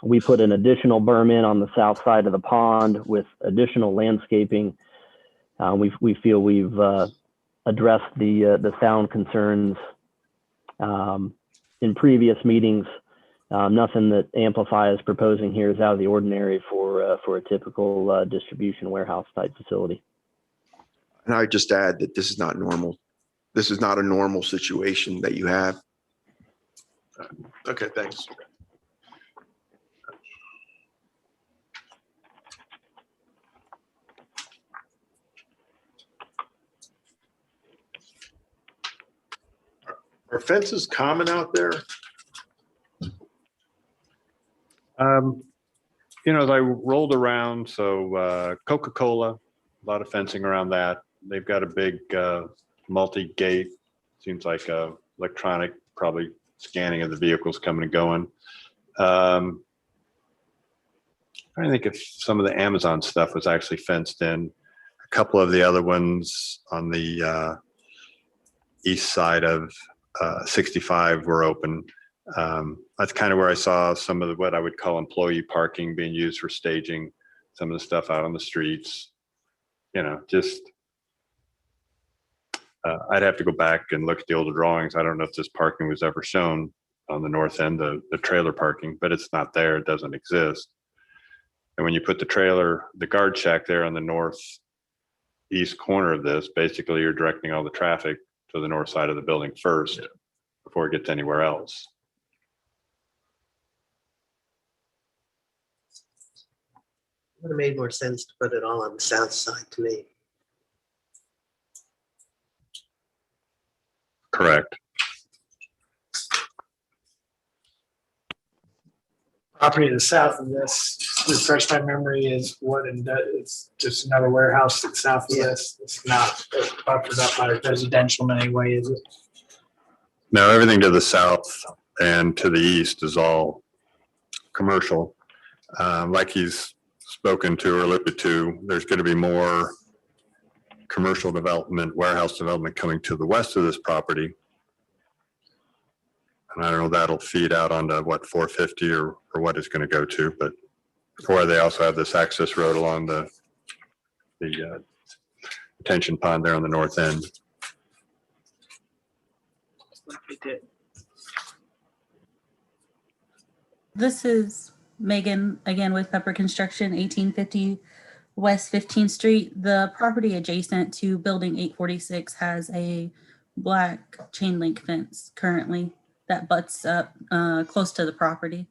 We put an additional berm in on the south side of the pond with additional landscaping. We feel we've addressed the sound concerns in previous meetings. Nothing that Amplify is proposing here is out of the ordinary for a typical distribution warehouse type facility. And I just add that this is not normal. This is not a normal situation that you have. Okay, thanks. Are fences common out there? As I rolled around, so Coca-Cola, a lot of fencing around that. They've got a big multi-gate, seems like electronic, probably scanning of the vehicles coming and going. I think if some of the Amazon stuff was actually fenced in. A couple of the other ones on the east side of 65 were open. That's kind of where I saw some of what I would call employee parking being used for staging some of the stuff out on the streets. Just I'd have to go back and look at the older drawings. I don't know if this parking was ever shown on the north end, the trailer parking, but it's not there. It doesn't exist. And when you put the guard shack there on the northeast corner of this, basically you're directing all the traffic to the north side of the building first before it gets anywhere else. Would have made more sense to put it all on the south side to me. Correct. Property to the south of this, to refresh my memory, is what, and it's just another warehouse to the south of this. It's not buffered up by residential in any way, is it? No, everything to the south and to the east is all commercial. Like he's spoken to or alluded to, there's going to be more commercial development, warehouse development coming to the west of this property. And I don't know, that'll feed out onto what 450 or what it's going to go to, but or they also have this access road along the retention pond there on the north end. This is Megan again with Pepper Construction, 1850 West 15th Street. The property adjacent to Building 846 has a black chain link fence currently that butts up close to the property.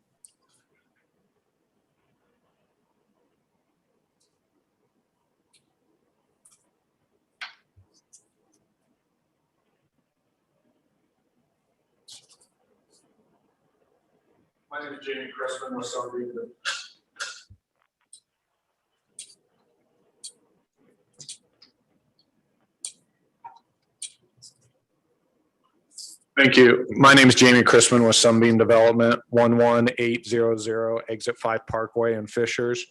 My name is Jamie Cressman with Zionsville. Thank you. My name is Jamie Chrisman with Sunbeam Development, 11800 Exit 5 Parkway in Fishers.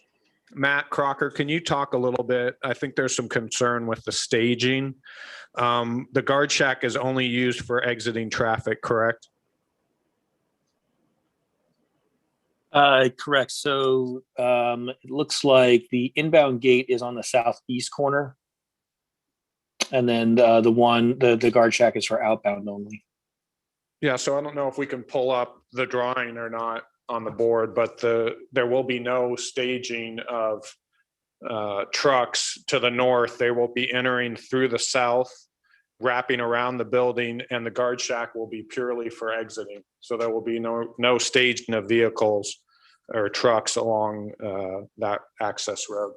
Matt Crocker, can you talk a little bit? I think there's some concern with the staging. The guard shack is only used for exiting traffic, correct? Correct. So it looks like the inbound gate is on the southeast corner. And then the guard shack is for outbound only. Yeah, so I don't know if we can pull up the drawing or not on the board, but there will be no staging of trucks to the north. They will be entering through the south, wrapping around the building, and the guard shack will be purely for exiting. So there will be no staging of vehicles or trucks along that access road.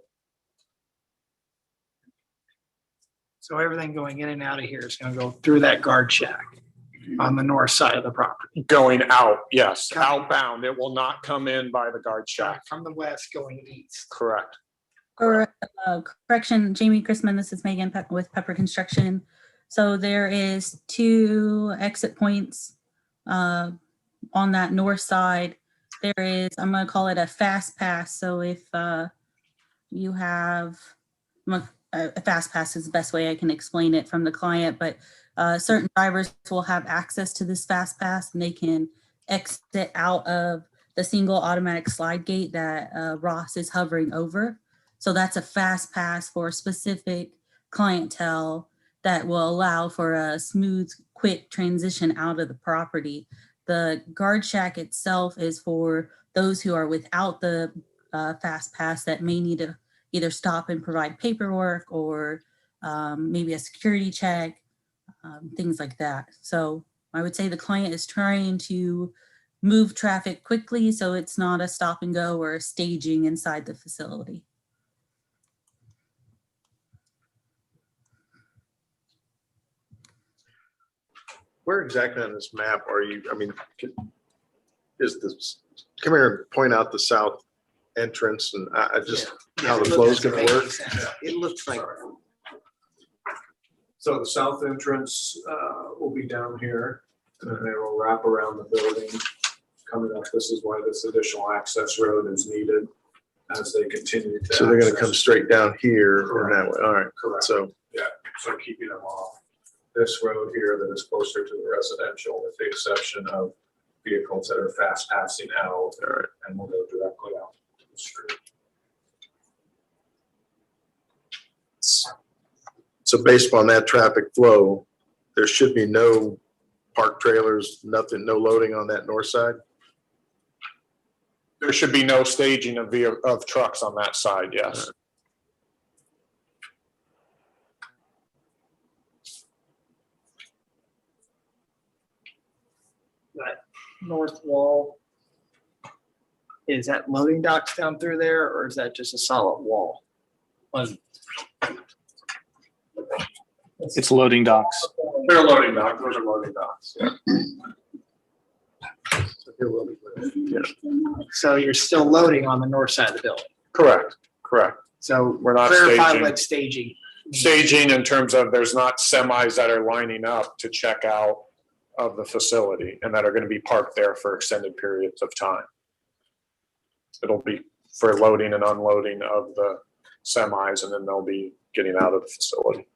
So everything going in and out of here is going to go through that guard shack on the north side of the property. Going out, yes, outbound. It will not come in by the guard shack. From the west going east. Correct. Correction, Jamie Chrisman, this is Megan with Pepper Construction. So there is 2 exit points on that north side. There is, I'm going to call it a fast pass. So if you have, a fast pass is the best way I can explain it from the client, but certain drivers will have access to this fast pass and they can exit out of the single automatic slide gate that Ross is hovering over. So that's a fast pass for specific clientele that will allow for a smooth, quick transition out of the property. The guard shack itself is for those who are without the fast pass that may need to either stop and provide paperwork or maybe a security check, things like that. So I would say the client is trying to move traffic quickly so it's not a stop and go or a staging inside the facility. Where exactly on this map are you, I mean, is this, come here and point out the south entrance and I just, how the flow's gonna work? It looks like, So the south entrance will be down here, and then it will wrap around the building. Coming up, this is why this additional access road is needed as they continue to. So they're gonna come access. straight down here or that way, all right, Correct. so. Yeah, so keeping them off this road here that is closer to the residential, with the exception of vehicles that are fast passing out. All right. And will go directly out to the street. So based on that traffic flow, there should be no parked trailers, nothing, no loading on that north side? There should be no staging of trucks on that side, yes. That north wall, is that loading docks down through there, or is that just a solid wall? It's loading docks. They're loading docks, those are loading docks, yeah. So you're still loading on the north side of the building. Correct, correct. So We're not clarify staging. what staging. Staging in terms of there's not semis that are lining up to check out of the facility and that are going to be parked there for extended periods of time. It'll be for loading and unloading of the semis, and then they'll be getting out of the facility,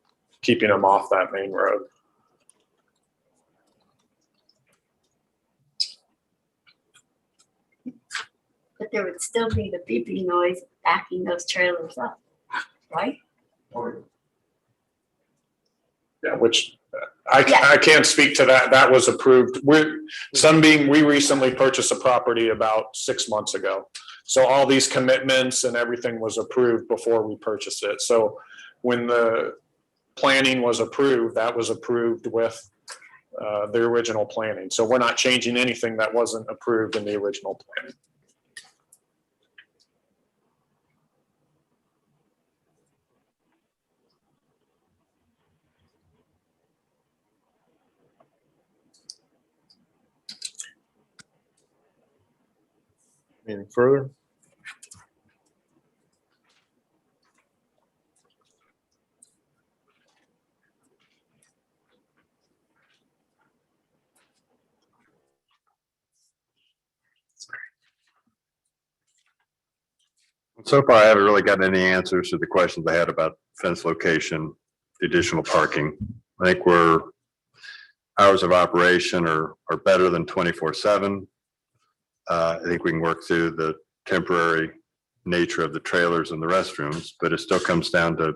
keeping them off that main road. But there would still be the beeping noise backing those trailers up, right? Yeah, which I can't speak to that. That was approved. We recently purchased a property about 6 months ago. So all these commitments and everything was approved before we purchased it. So when the planning was approved, that was approved with the original planning. So we're not changing anything that wasn't approved in the original planning. Anything further? So far, I haven't really gotten any answers to the questions I had about fence location, the additional parking. I think hours of operation are better than 24/7. I think we can work through the temporary nature of the trailers and the restrooms, but it still comes down to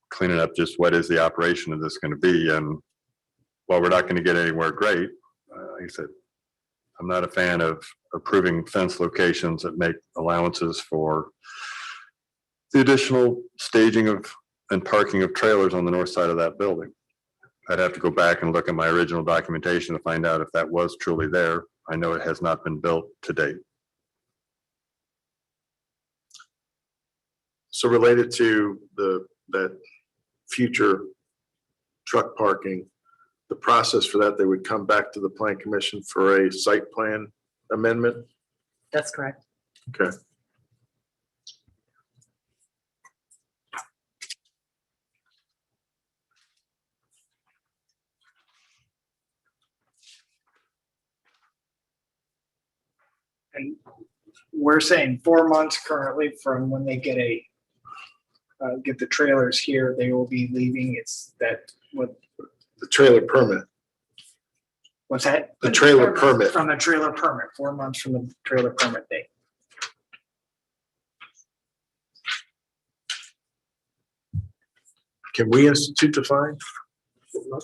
cleaning up just what is the operation of this going to be. And while we're not going to get anywhere great, like I said, I'm not a fan of approving fence locations that make allowances for the additional staging of and parking of trailers on the north side of that building. I'd have to go back and look at my original documentation to find out if that was truly there. I know it has not been built to date. So related to that future truck parking, the process for that, they would come back to the plan commission for a site plan amendment? That's correct. Okay. And we're saying 4 months currently from when they get get the trailers here, they will be leaving. It's that what The trailer permit. What's that? The trailer permit. From the trailer permit, 4 months from the trailer permit date. Can we institute the fine? Would love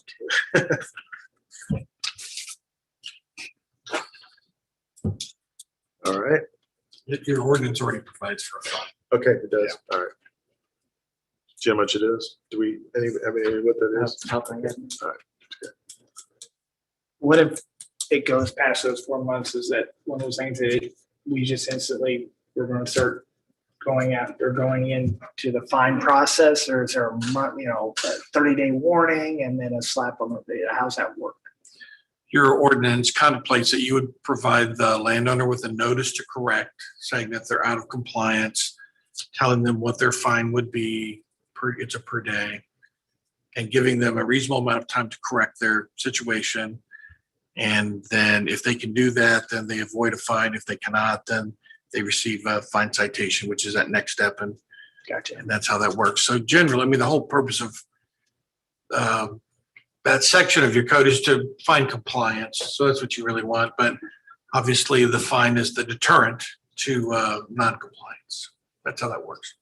to. All right. Your ordinance already provides for a fine. Okay, it does. All right. See how much it is? Do we have any idea what that is? All right. What if it goes past those 4 months? Is that one of those things that we just instantly, we're going to start going into the fine process, or is there a 30-day warning and then a slap on the, how's that work? Your ordinance contemplates that you would provide the landowner with a notice to correct, saying that they're out of compliance, telling them what their fine would be it's a per day, and giving them a reasonable amount of time to correct their situation. And then if they can do that, then they avoid a fine. If they cannot, then they receive a fine citation, which is that next step. And gotcha. And that's how that works. So generally, I mean, the whole purpose of that section of your code is to find compliance. So that's what you really want. But obviously the fine is the deterrent to non-compliance. That's how that works.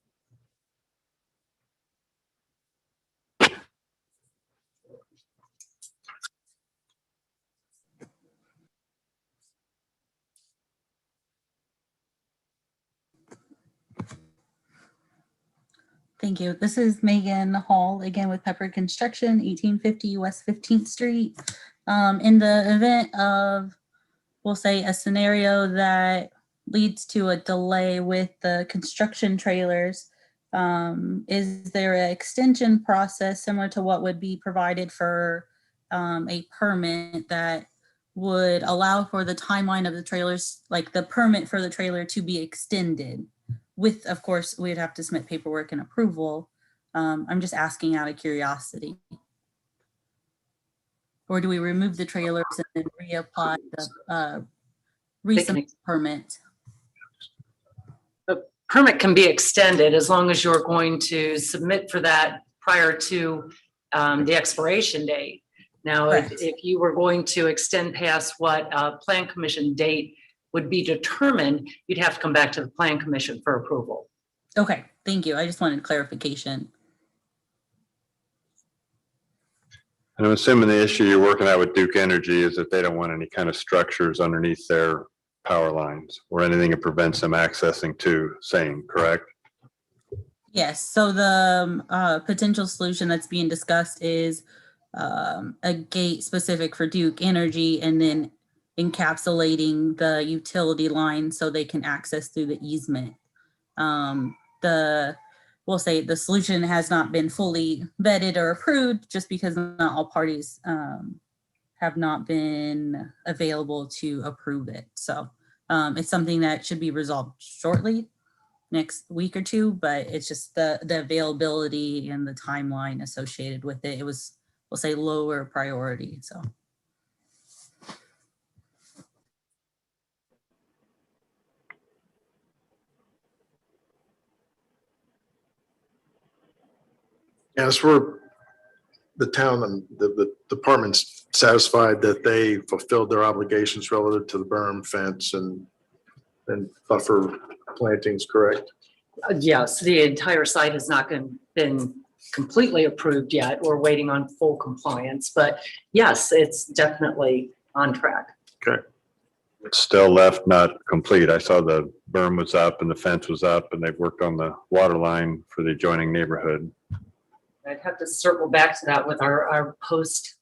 Thank you. This is Megan Hall again with Pepper Construction, 1850 West 15th Street. In the event of, we'll say, a scenario that leads to a delay with the construction trailers, is there an extension process similar to what would be provided for a permit that would allow for the timeline of the trailers, like the permit for the trailer to be extended? With, of course, we'd have to submit paperwork and approval. I'm just asking out of curiosity. Or do we remove the trailers and then reapply the resubmit permit? The permit can be extended as long as you're going to submit for that prior to the expiration date. Now, if you were going to extend past what Plan Commission date would be determined, you'd have to come back to the Plan Commission for approval. Okay, thank you. I just wanted clarification. And I'm assuming the issue you're working out with Duke Energy is that they don't want any kind of structures underneath their power lines or anything that prevents them accessing to same, correct? Yes, so the potential solution that's being discussed is a gate specific for Duke Energy and then encapsulating the utility line so they can access through the easement. We'll say the solution has not been fully vetted or approved just because not all parties have not been available to approve it. So it's something that should be resolved shortly, next week or two, but it's just the availability and the timeline associated with it. It was, we'll say, lower priority, so. As for the town and the department's satisfied that they fulfilled their obligations relative to the berm fence and buffer plantings, correct? Yes, the entire site has not been completely approved yet. We're waiting on full compliance, but yes, it's definitely on track. Okay. It's still left not complete. I saw the berm was up and the fence was up and they've worked on the water line for the adjoining neighborhood. I'd have to circle back to that with our post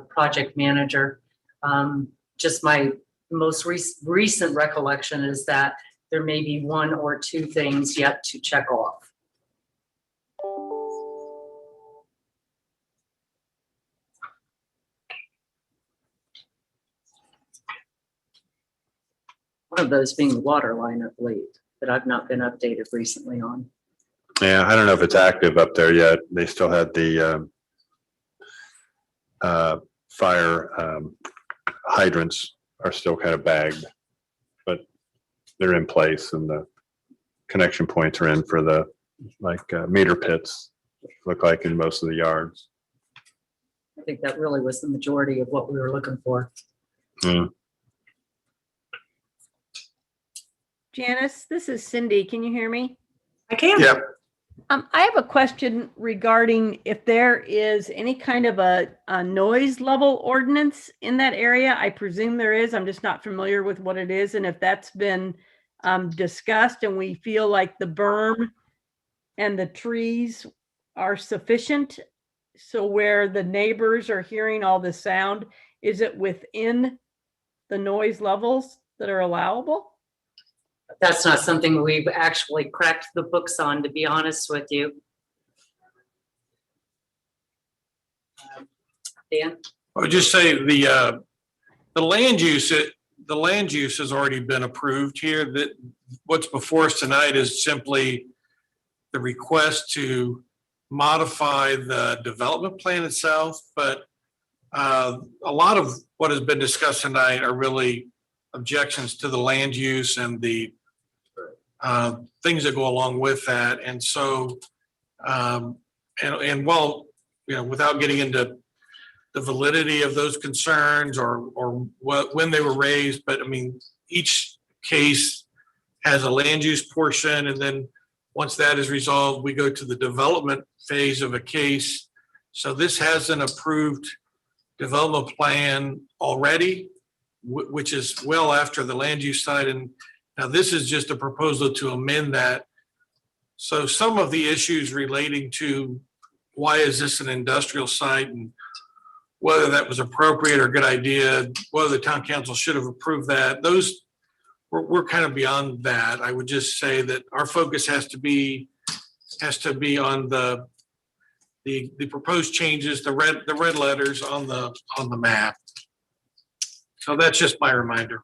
project manager. Just my most recent recollection is that there may be one or two things yet to check off. One of those being the water line, I believe, that I've not been updated recently on. Yeah, I don't know if it's active up there yet. They still had the fire hydrants are still kind of bagged, but they're in place and the connection points are in for the meter pits, look like in most of the yards. I think that really was the majority of what we were looking for. Janice, this is Cindy. Can you hear me? I can. Yeah. I have a question regarding if there is any kind of a noise level ordinance in that area. I presume there is. I'm just not familiar with what it is, and if that's been discussed and we feel like the berm and the trees are sufficient. So where the neighbors are hearing all the sound, is it within the noise levels that are allowable? That's not something we've actually cracked the books on, to be honest with you. Dan? I would just say the land use, the land use has already been approved here. That what's before us tonight is simply the request to modify the development plan itself. But a lot of what has been discussed tonight are really objections to the land use and the things that go along with that. And so, and while, you know, without getting into the validity of those concerns or what, when they were raised, but I mean, each case has a land use portion. And then once that is resolved, we go to the development phase of a case. So this has an approved development plan already, which is well after the land use side. And now this is just a proposal to amend that. So some of the issues relating to why is this an industrial site and whether that was appropriate or a good idea, whether the town council should have approved that, those we're kind of beyond that. I would just say that our focus has to be on the proposed changes, the red letters on the map. So that's just my reminder.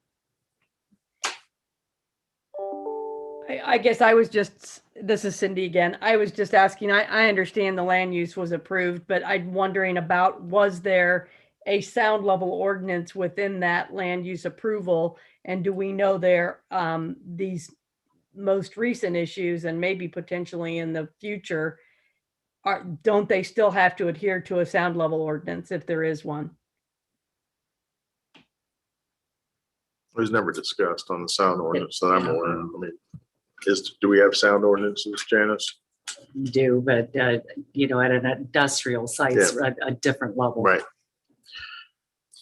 I guess I was just, this is Cindy again. I was just asking, I understand the land use was approved, but I'm wondering about, was there a sound level ordinance within that land use approval? And do we know there, these most recent issues and maybe potentially in the future, don't they still have to adhere to a sound level ordinance if there is one? It was never discussed on the sound ordinance that I'm aware of. I mean, do we have sound ordinances, Janice? Do, but you know, at an industrial site, it's a different level. Right.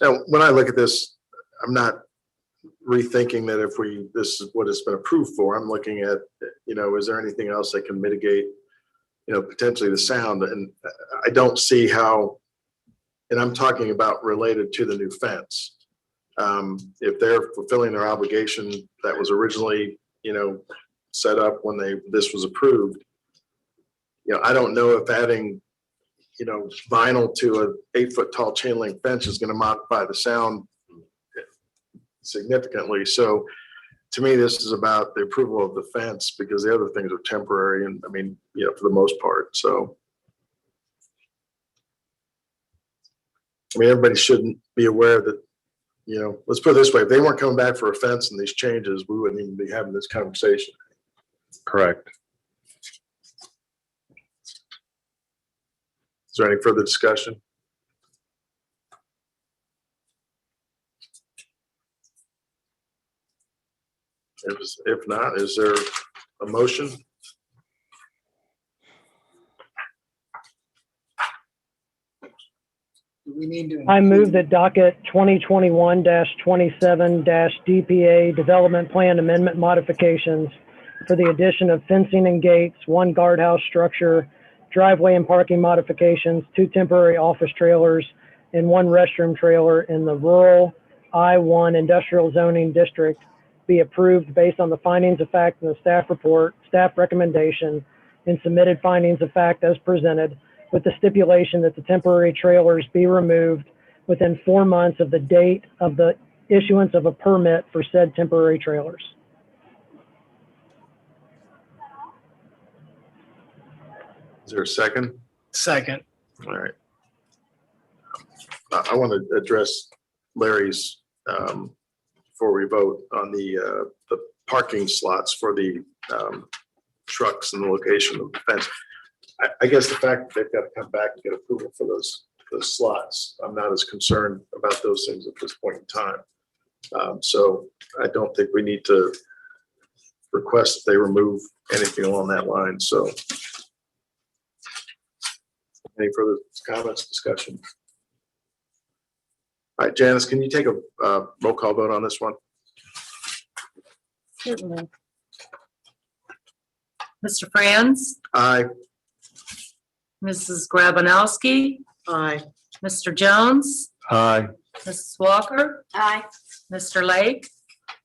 Now, when I look at this, I'm not rethinking that if this is what it's been approved for. I'm looking at, you know, is there anything else that can mitigate, you know, potentially the sound? And I don't see how, and I'm talking about related to the new fence. If they're fulfilling their obligation that was originally, you know, set up when this was approved, you know, I don't know if adding, you know, vinyl to an 8-foot tall chain link fence is going to modify the sound significantly. So to me, this is about the approval of the fence because the other things are temporary. And I mean, you know, for the most part. So, I mean, everybody shouldn't be aware that, you know, let's put it this way. If they weren't coming back for a fence and these changes, we wouldn't even be having this conversation. Correct. Is there any further discussion? If not, is there a motion? We need to. I move that docket 2021-27-DPA Development Plan Amendment Modifications for the addition of fencing and gates, 1 guardhouse structure, driveway and parking modifications, 2 temporary office trailers, and 1 restroom trailer in the rural I-1 industrial zoning district be approved based on the findings of fact in the staff report, staff recommendation, and submitted findings of fact as presented, with the stipulation that the temporary trailers be removed within 4 months of the date of the issuance of a permit for said temporary trailers. Is there a second? Second. All right. I want to address Larry's, before we vote, on the parking slots for the trucks and the location of the fence. I guess the fact that they've got to come back and get approval for those slots, I'm not as concerned about those things at this point in time. So I don't think we need to request that they remove anything along that line. So any further comments, discussion? All right, Janice, can you take a roll call vote on this one? Certainly. Mr. Franz, Aye. Mrs. Grabanowski, Aye. Mr. Jones, Aye. Mrs. Walker, Aye. Mr. Lake,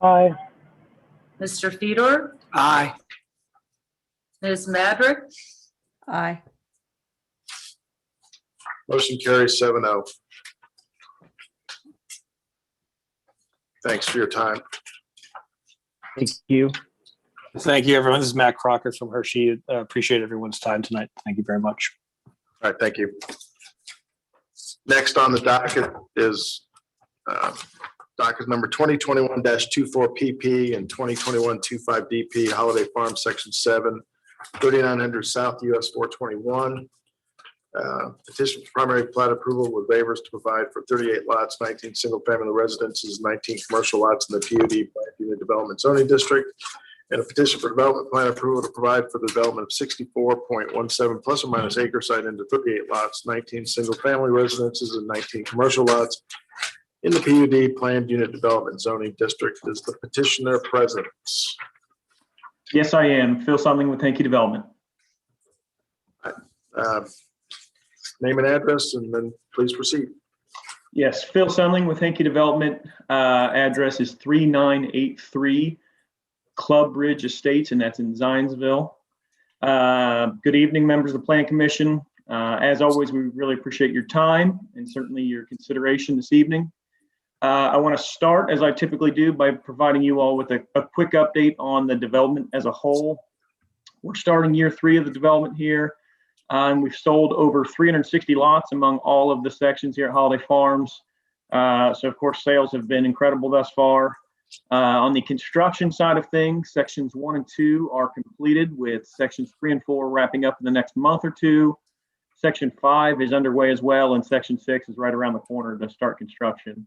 Aye. Mr. Fedor, Aye. Ms. Madrick, Aye. Motion carries 7-0. Thanks for your time. Thank you. Thank you, everyone. This is Matt Crocker from Hershey. Appreciate everyone's time tonight. Thank you very much. All right, thank you. Next on the docket is docket number 2021-24 PP and 2021-25 DP, Holiday Farm, Section 7, 3900 South US 421. Petition for primary plat approval with waivers to provide for 38 lots, 19 single-family residences, 19 commercial lots in the PUD Planned Unit Development Zoning District, and a petition for development plan approval to provide for the development of 64.17 plus or minus acre site into 38 lots, 19 single-family residences, and 19 commercial lots in the PUD Planned Unit Development Zoning District. Is the petitioner present? Yes, I am. Phil Sumling with Hankey Development. Name and address, and then please proceed. Yes, Phil Sumling with Hankey Development. Address is 3983 Club Ridge Estates, and that's in Zionsville. Good evening, members of the Plan Commission. As always, we really appreciate your time and certainly your consideration this evening. I want to start, as I typically do, by providing you all with a quick update on the development as a whole. We're starting year 3 of the development here. And we've sold over 360 lots among all of the sections here at Holiday Farms. So of course, sales have been incredible thus far. On the construction side of things, sections 1 and 2 are completed, with sections 3 and 4 wrapping up in the next month or two. Section 5 is underway as well, and section 6 is right around the corner to start construction.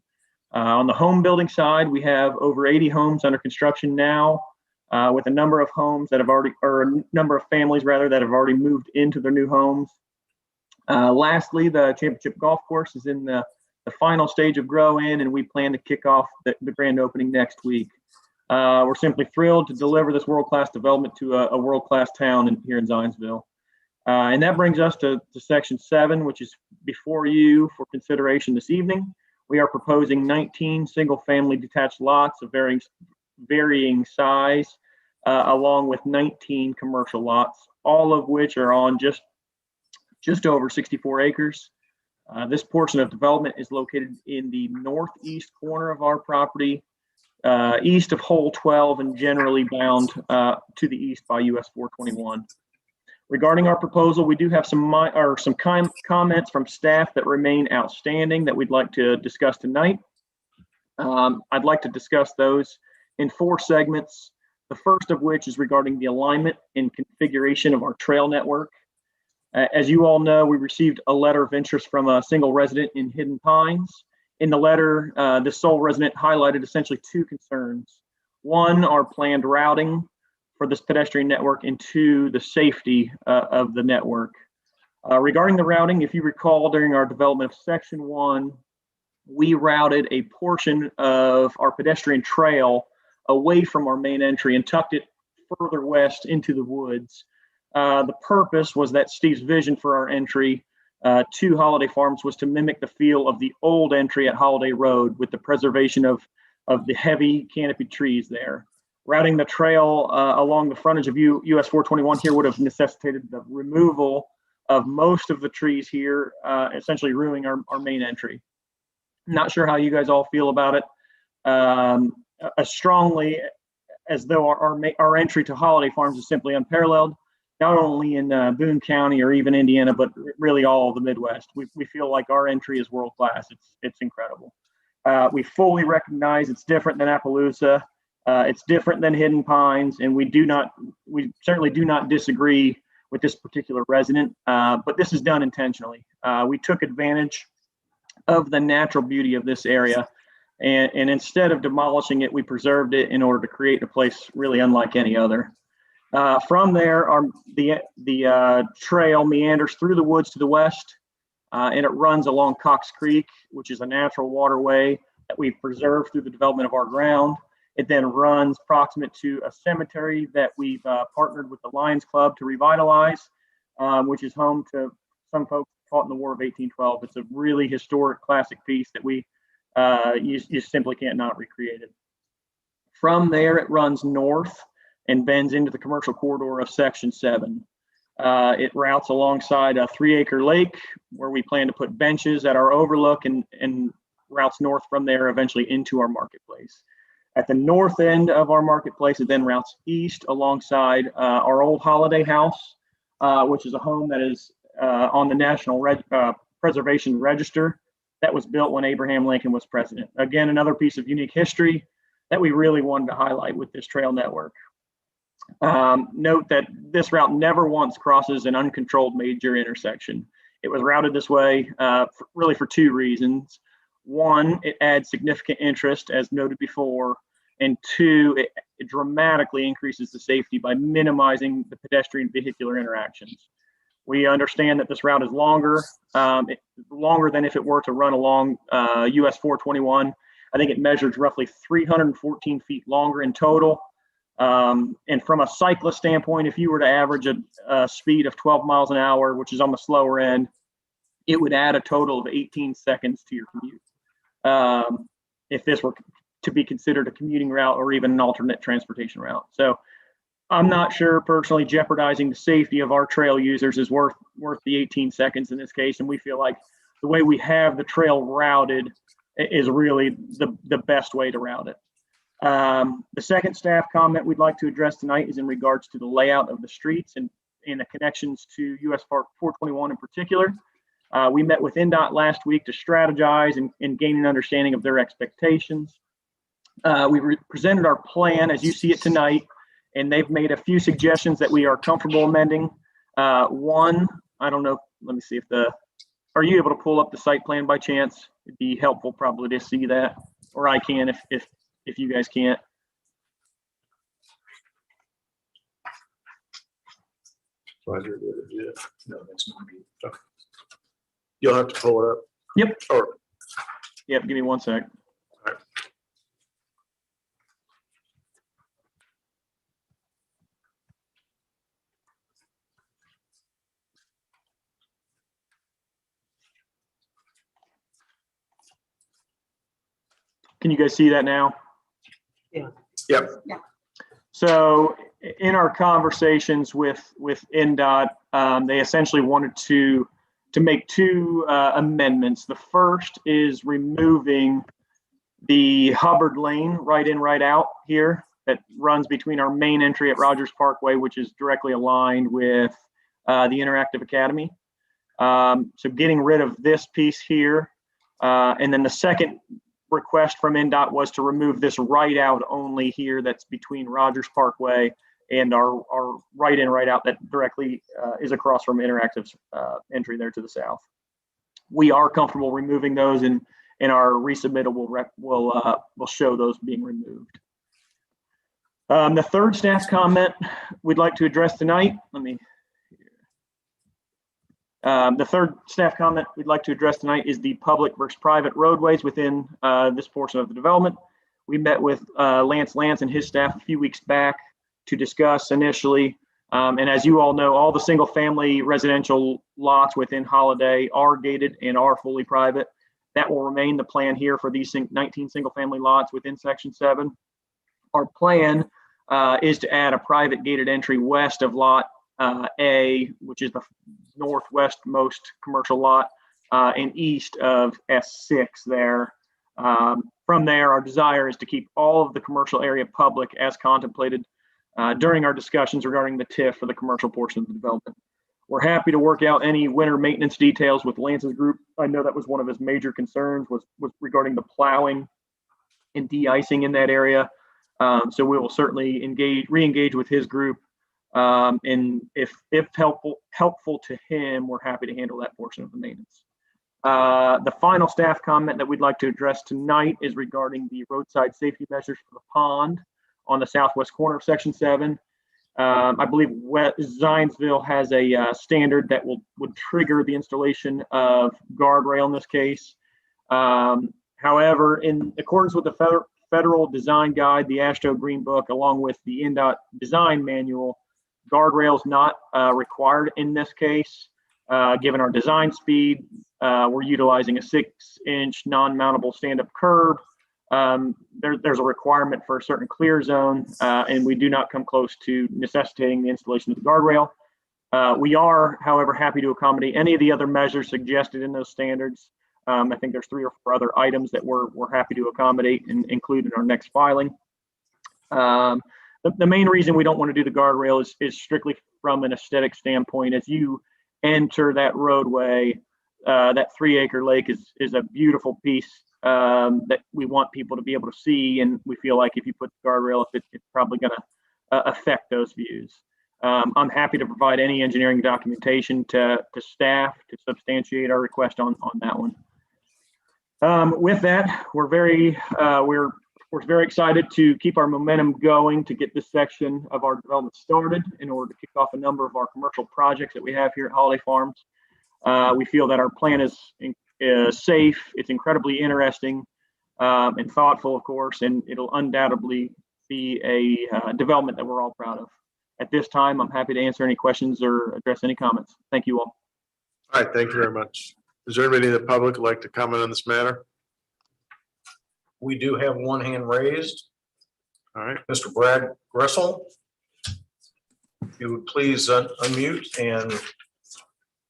On the home building side, we have over 80 homes under construction now, with a number of homes that have already, or a number of families rather, that have already moved into their new homes. Lastly, the championship golf course is in the final stage of grow in, and we plan to kick off the grand opening next week. We're simply thrilled to deliver this world-class development to a world-class town here in Zionsville. And that brings us to section 7, which is before you for consideration this evening. We are proposing 19 single-family detached lots of varying size, along with 19 commercial lots, all of which are on just over 64 acres. This portion of development is located in the northeast corner of our property, east of hole 12, and generally bound to the east by US 421. Regarding our proposal, we do have some comments from staff that remain outstanding that we'd like to discuss tonight. I'd like to discuss those in 4 segments. The first of which is regarding the alignment and configuration of our trail network. As you all know, we received a letter of interest from a single resident in Hidden Pines. In the letter, the sole resident highlighted essentially 2 concerns. 1, our planned routing for this pedestrian network, and 2, the safety of the network. Regarding the routing, if you recall, during our development of section 1, we routed a portion of our pedestrian trail away from our main entry and tucked it further west into the woods. The purpose was that Steve's vision for our entry to Holiday Farms was to mimic the feel of the old entry at Holiday Road, with the preservation of the heavy canopy trees there. Routing the trail along the frontage of US 421 here would have necessitated the removal of most of the trees here, essentially ruining our main entry. Not sure how you guys all feel about it. As strongly as though our entry to Holiday Farms is simply unparalleled, not only in Boone County or even Indiana, but really all of the Midwest. We feel like our entry is world class. It's incredible. We fully recognize it's different than Appaloosa. It's different than Hidden Pines, and we certainly do not disagree with this particular resident, but this is done intentionally. We took advantage of the natural beauty of this area And instead of demolishing it, we preserved it in order to create a place really unlike any other. From there, the trail meanders through the woods to the west, and it runs along Cox Creek, which is a natural waterway that we've preserved through the development of our ground. It then runs proximate to a cemetery that we've partnered with the Lions Club to revitalize, which is home to some folks fought in the War of 1812. It's a really historic, classic piece that you simply can't not recreate it. From there, it runs north and bends into the commercial corridor of Section 7. It routes alongside a 3-acre lake where we plan to put benches at our overlook and routes north from there eventually into our marketplace. At the north end of our marketplace, it then routes east alongside our old Holiday House, which is a home that is on the National Preservation Register that was built when Abraham Lincoln was president. Again, another piece of unique history that we really wanted to highlight with this trail network. Note that this route never once crosses an uncontrolled major intersection. It was routed this way really for 2 reasons. 1, it adds significant interest, as noted before, and 2, it dramatically increases the safety by minimizing the pedestrian vehicular interactions. We understand that this route is longer than if it were to run along US 421. I think it measures roughly 314 feet longer in total. And from a cyclist standpoint, if you were to average a speed of 12 miles an hour, which is on the slower end, it would add a total of 18 seconds to your commute. If this were to be considered a commuting route or even an alternate transportation route. So I'm not sure personally jeopardizing the safety of our trail users is worth the 18 seconds in this case. And we feel like the way we have the trail routed is really the best way to route it. The second staff comment we'd like to address tonight is in regards to the layout of the streets and the connections to US 421 in particular. We met with NDOT last week to strategize and gain an understanding of their expectations. We presented our plan as you see it tonight, and they've made a few suggestions that we are comfortable amending. One, I don't know, let me see are you able to pull up the site plan by chance? It'd be helpful probably to see that, or I can if you guys can't. Roger, no, that's not me. Okay. You'll have to pull it up. Yep. Or Yep, give me 1 sec. all right. Can you guys see that now? Yeah. Yep. Yeah. So in our conversations with NDOT, they essentially wanted to make 2 amendments. The first is removing the Hubbard Lane right in, right out here that runs between our main entry at Rogers Parkway, which is directly aligned with the Interactive Academy. So getting rid of this piece here. And then the second request from NDOT was to remove this right out only here that's between Rogers Parkway and our right in, right out that directly is across from Interactive's entry there to the south. We are comfortable removing those, and our resubmittal will show those being removed. The third staff comment we'd like to address tonight, the third staff comment we'd like to address tonight is the public versus private roadways within this portion of the development. We met with Lance and his staff a few weeks back to discuss initially. And as you all know, all the single family residential lots within Holiday are gated and are fully private. That will remain the plan here for these 19 single family lots within Section 7. Our plan is to add a private gated entry west of Lot A, which is the northwestmost commercial lot, and east of S6 there. From there, our desire is to keep all of the commercial area public as contemplated during our discussions regarding the TIF for the commercial portion of the development. We're happy to work out any winter maintenance details with Lance's group. I know that was one of his major concerns was regarding the plowing and de-icing in that area. So we will certainly re-engage with his group. And if helpful to him, we're happy to handle that portion of the maintenance. The final staff comment that we'd like to address tonight is regarding the roadside safety measures for the pond on the southwest corner of Section 7. I believe Zionsville has a standard that would trigger the installation of guardrail in this case. However, in accordance with the federal design guide, the AASHTO Green Book, along with the NDOT design manual, guardrails not required in this case. Given our design speed, we're utilizing a 6-inch non-mountable stand-up curb. There's a requirement for a certain clear zone, and we do not come close to necessitating the installation of the guardrail. We are, however, happy to accommodate any of the other measures suggested in those standards. I think there's 3 or 4 other items that we're happy to accommodate and include in our next filing. The main reason we don't want to do the guardrail is strictly from an aesthetic standpoint. As you enter that roadway, that 3-acre lake is a beautiful piece that we want people to be able to see, and we feel like if you put the guardrail up, it's probably going to affect those views. I'm happy to provide any engineering documentation to staff to substantiate our request on that one. With that, we're very excited to keep our momentum going to get this section of our development started in order to kick off a number of our commercial projects that we have here at Holiday Farms. We feel that our plan is safe, it's incredibly interesting and thoughtful, of course, and it'll undoubtedly be a development that we're all proud of. At this time, I'm happy to answer any questions or address any comments. Thank you all. All right, thank you very much. Is there anybody in the public who'd like to comment on this matter? We do have one hand raised. All right. Mr. Brad Gressel. If you would please unmute and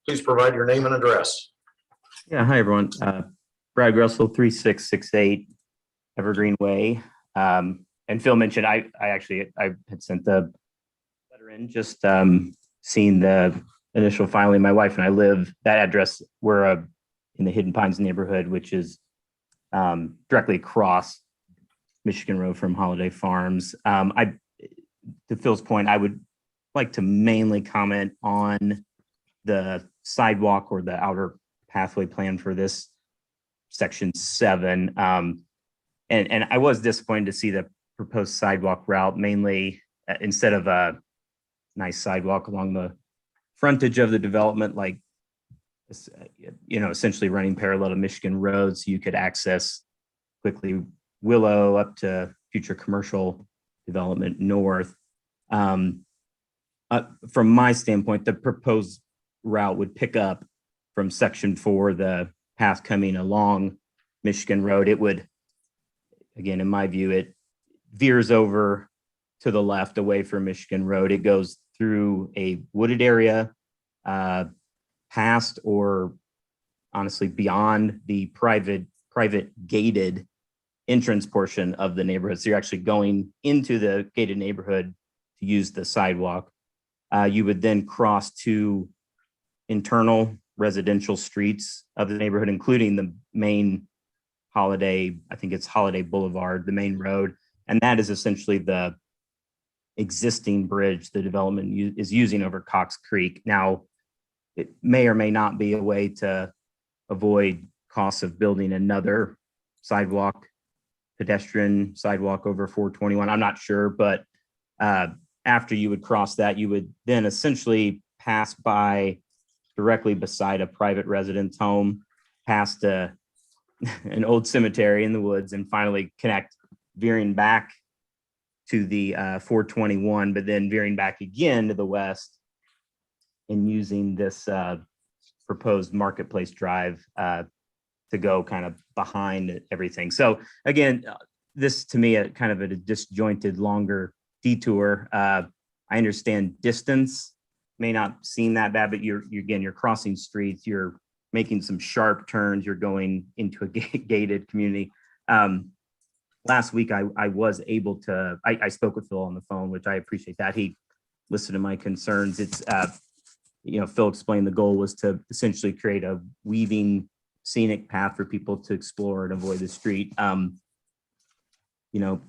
please provide your name and address. Yeah, hi everyone. Brad Gressel, 3668 Evergreen Way. And Phil mentioned I had sent the letter in, just seeing the initial filing. My wife and I live that address. We're in the Hidden Pines neighborhood, which is directly across Michigan Road from Holiday Farms. To Phil's point, I would like to mainly comment on the sidewalk or the outer pathway plan for this Section 7. And I was disappointed to see the proposed sidewalk route, mainly instead of a nice sidewalk along the frontage of the development, like, essentially running parallel to Michigan Road, so you could access quickly Willow up to future commercial development north. From my standpoint, the proposed route would pick up from Section 4, the path coming along Michigan Road. It would, again, in my view, it veers over to the left away from Michigan Road. It goes through a wooded area, past or honestly beyond the private gated entrance portion of the neighborhood. So you're actually going into the gated neighborhood to use the sidewalk. You would then cross two internal residential streets of the neighborhood, including the main Holiday, I think it's Holiday Boulevard, the main road. And that is essentially the existing bridge the development is using over Cox Creek. Now, it may or may not be a way to avoid costs of building another sidewalk, pedestrian sidewalk over 421. I'm not sure, but after you would cross that, you would then essentially pass by directly beside a private residence home, past an old cemetery in the woods, and finally connect, veering back to the 421, but then veering back again to the west and using this proposed Marketplace Drive to go kind of behind everything. So again, this to me kind of a disjointed, longer detour. I understand distance may not seem that bad, but you're crossing streets, you're making some sharp turns, you're going into a gated community. Last week, I was able to, I spoke with Phil on the phone, which I appreciate that. He listened to my concerns. It's, Phil explained the goal was to essentially create a weaving scenic path for people to explore and avoid the street. I'm not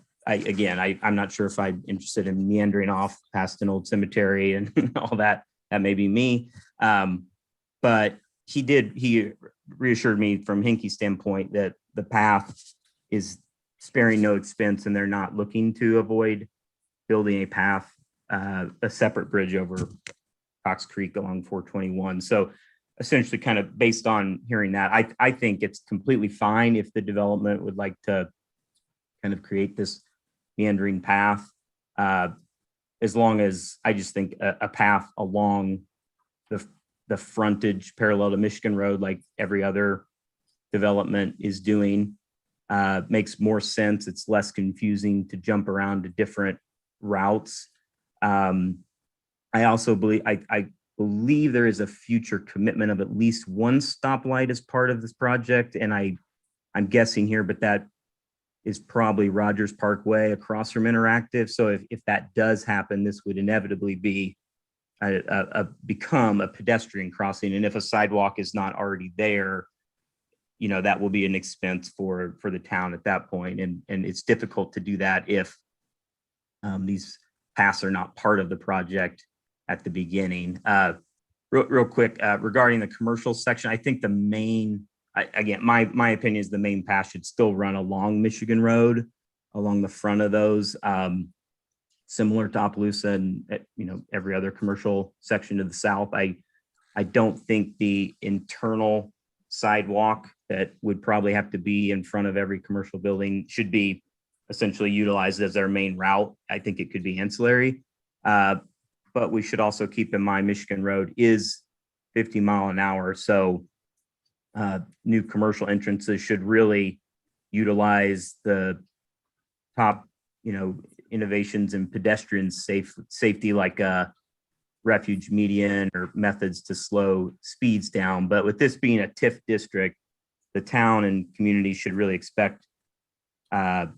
sure if I'm interested in meandering off past an old cemetery and all that. That may be me. But he reassured me from Hinkey's standpoint that the path is sparing no expense and they're not looking to avoid building a path, a separate bridge over Cox Creek along 421. So essentially kind of based on hearing that, I think it's completely fine if the development would like to kind of create this meandering path. As long as I just think a path along the frontage parallel to Michigan Road, like every other development is doing, makes more sense. It's less confusing to jump around to different routes. I also believe, I believe there is a future commitment of at least one stoplight as part of this project. And I'm guessing here, but that is probably Rogers Parkway across from Interactive. So if that does happen, this would inevitably be become a pedestrian crossing. And if a sidewalk is not already there, you know, that will be an expense for the town at that point. And it's difficult to do that if these paths are not part of the project at the beginning. Real quick, regarding the commercial section, I think the main, again, my opinion is the main path should still run along Michigan Road, along the front of those, similar to Opelousas and, you know, every other commercial section to the south. I don't think the internal sidewalk that would probably have to be in front of every commercial building should be essentially utilized as their main route. I think it could be ancillary. But we should also keep in mind Michigan Road is 50 mile an hour. So new commercial entrances should really utilize the top, you know, innovations in pedestrian safety, like refuge median or methods to slow speeds down. But with this being a TIF district, the town and community should really expect a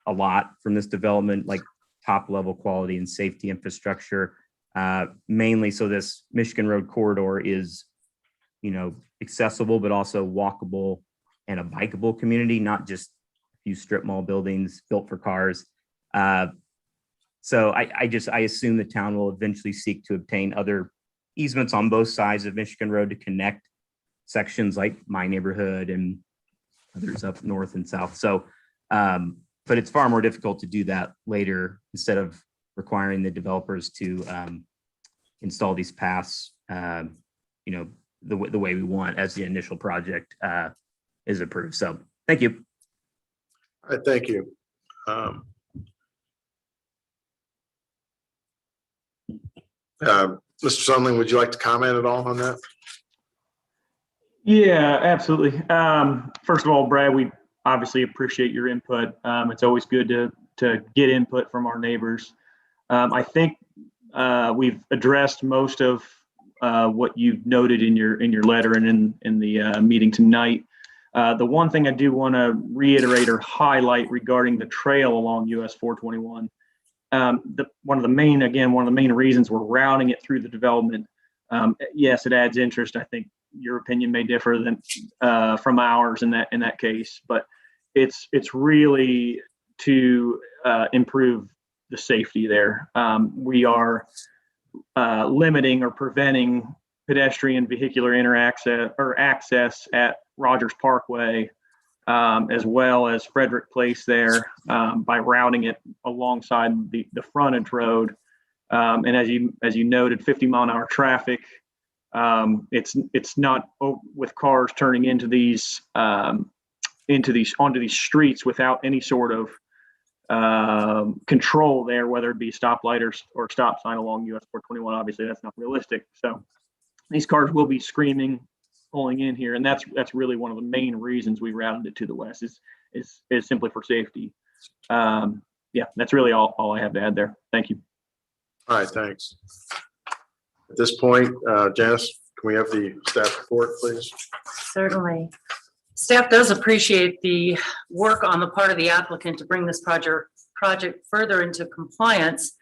lot from this development, like top level quality and safety infrastructure, mainly so this Michigan Road corridor is, you know, accessible, but also walkable and a bikeable community, not just a few strip mall buildings built for cars. So I assume the town will eventually seek to obtain other easements on both sides of Michigan Road to connect sections like my neighborhood and others up north and south. So, but it's far more difficult to do that later instead of requiring the developers to install these paths, you know, the way we want as the initial project is approved. So thank you. All right, thank you. Mr. Sundling, would you like to comment at all on that? Yeah, absolutely. First of all, Brad, we obviously appreciate your input. It's always good to get input from our neighbors. I think we've addressed most of what you've noted in your letter and in the meeting tonight. The one thing I do want to reiterate or highlight regarding the trail along US 421, one of the main reasons we're routing it through the development. Yes, it adds interest. I think your opinion may differ than from ours in that case, but it's really to improve the safety there. We are limiting or preventing pedestrian vehicular access at Rogers Parkway, as well as Frederick Place there, by routing it alongside the frontage road. And as you noted, 50 mile an hour traffic. It's not with cars turning onto these streets without any sort of control there, whether it be stoplight or stop sign along US 421. Obviously, that's not realistic. So these cars will be screaming, pulling in here, and that's really one of the main reasons we routed it to the west is simply for safety. Yeah, that's really all I have to add there. Thank you. All right, thanks. At this point, Janice, can we have the staff report, please? Certainly. Staff does appreciate the work on the part of the applicant to bring this project further into compliance.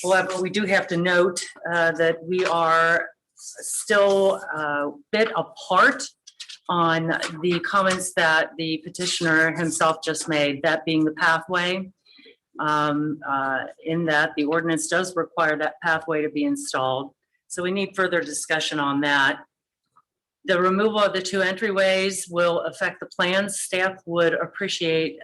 However, we do have to note that we are still a bit apart on the comments that the petitioner himself just made, that being the pathway, in that the ordinance does require that pathway to be installed. So we need further discussion on that. The removal of the two entryways will affect the plans. Staff would appreciate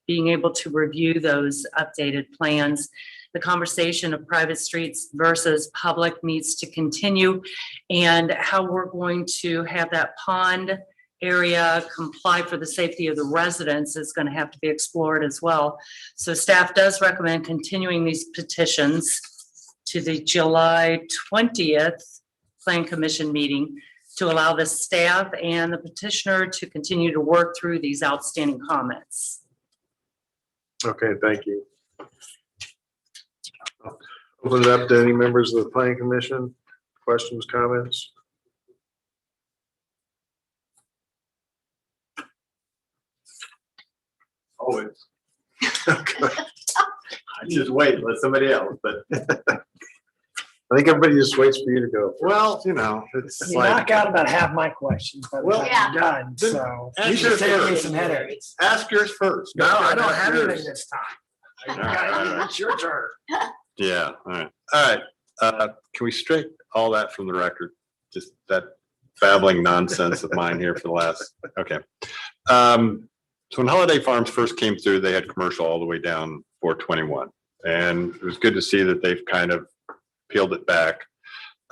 being able to review those updated plans. The conversation of private streets versus public needs to continue, and how we're going to have that pond area comply for the safety of the residents is going to have to be explored as well. So staff does recommend continuing these petitions to the July 20th Plan Commission meeting to allow the staff and the petitioner to continue to work through these outstanding comments. Okay, thank you. Open it up to any members of the planning commission. Questions, comments? Always. Just wait, let somebody else, but. I think everybody just waits for you to go. Well, you know, it's You knock out about half my questions, but Well, I'm done, so. ask You should yours save me first. some headaches. Ask yours first. No, I don't Ask have yours. anything this time. It's your turn. Yeah, all right. All right. Can we strike all that from the record? Just that babbling nonsense of mine here for the last, okay. So when Holiday Farms first came through, they had commercial all the way down 421. And it was good to see that they've kind of peeled it back.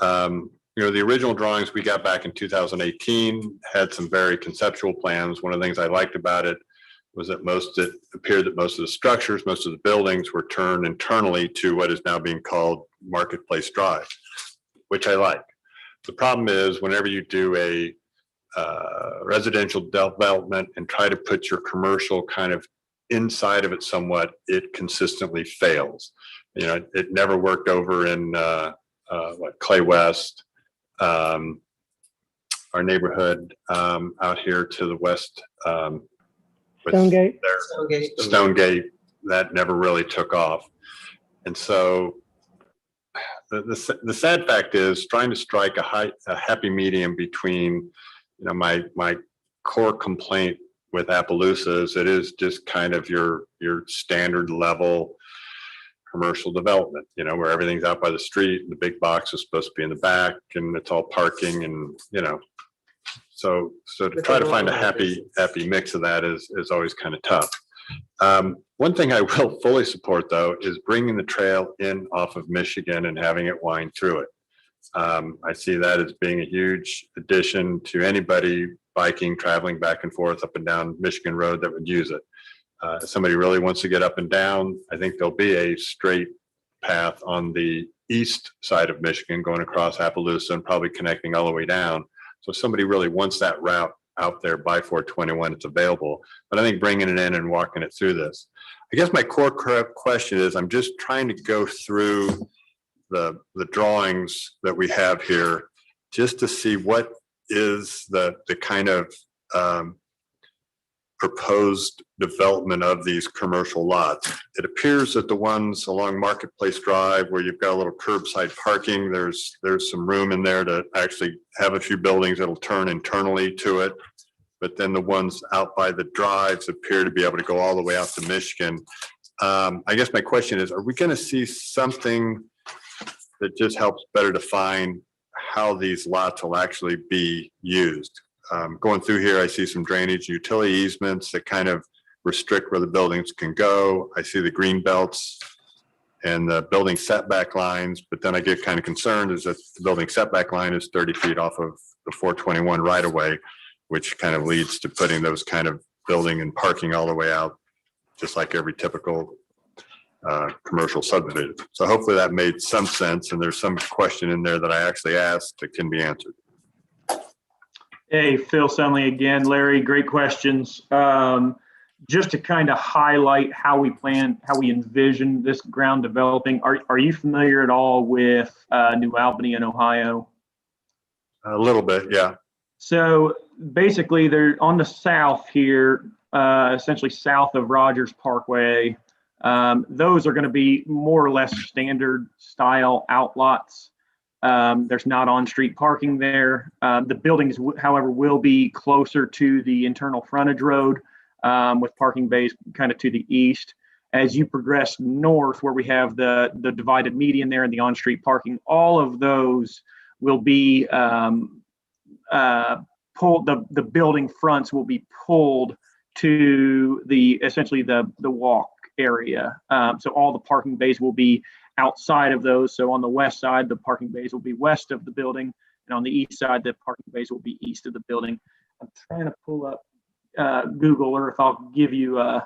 You know, the original drawings we got back in 2018 had some very conceptual plans. One of the things I liked about it was that it appeared that most of the structures, most of the buildings were turned internally to what is now being called Marketplace Drive, which I like. The problem is whenever you do a residential development and try to put your commercial kind of inside of it somewhat, it consistently fails. You know, it never worked over in Clay West, our neighborhood out here to the west. Stonegate. Stonegate. That never really took off. And so the sad fact is trying to strike a happy medium between, you know, my core complaint with Appaloosa is it is just kind of your standard level commercial development, you know, where everything's out by the street and the big box is supposed to be in the back and it's all parking and, you know, so to try to find a happy mix of that is always kind of tough. One thing I will fully support though is bringing the trail in off of Michigan and having it wind through it. I see that as being a huge addition to anybody biking, traveling back and forth up and down Michigan Road that would use it. If somebody really wants to get up and down, I think there'll be a straight path on the east side of Michigan going across Appaloosa and probably connecting all the way down. So if somebody really wants that route out there by 421, it's available. But I think bringing it in and walking it through this. I guess my core question is I'm just trying to go through the drawings that we have here just to see what is the kind of proposed development of these commercial lots. It appears that the ones along Marketplace Drive where you've got a little curbside parking, there's some room in there to actually have a few buildings that'll turn internally to it. But then the ones out by the drives appear to be able to go all the way out to Michigan. I guess my question is, are we going to see something that just helps better define how these lots will actually be used? Going through here, I see some drainage utility easements that kind of restrict where the buildings can go. I see the green belts and the building setback lines, but then I get kind of concerned is that the building setback line is 30 feet off of the 421 right of way, which kind of leads to putting those kind of building and parking all the way out, just like every typical commercial subdivision. So hopefully that made some sense and there's some question in there that I actually asked that can be answered. Hey, Phil Sunley again. Larry, great questions. Just to kind of highlight how we envision this ground developing, are you familiar at all with New Albany in Ohio? A little bit, yeah. So basically they're on the south here, essentially south of Rogers Parkway. Those are going to be more or less standard style outlots. There's not on-street parking there. The buildings, however, will be closer to the internal frontage road with parking bays kind of to the east. As you progress north, where we have the divided median there and the on-street parking, all of those will be pulled, the building fronts will be pulled to essentially the walk area. So all the parking bays will be outside of those. So on the west side, the parking bays will be west of the building, and on the east side, the parking bays will be east of the building. I'm trying to pull up Google Earth. I'll give you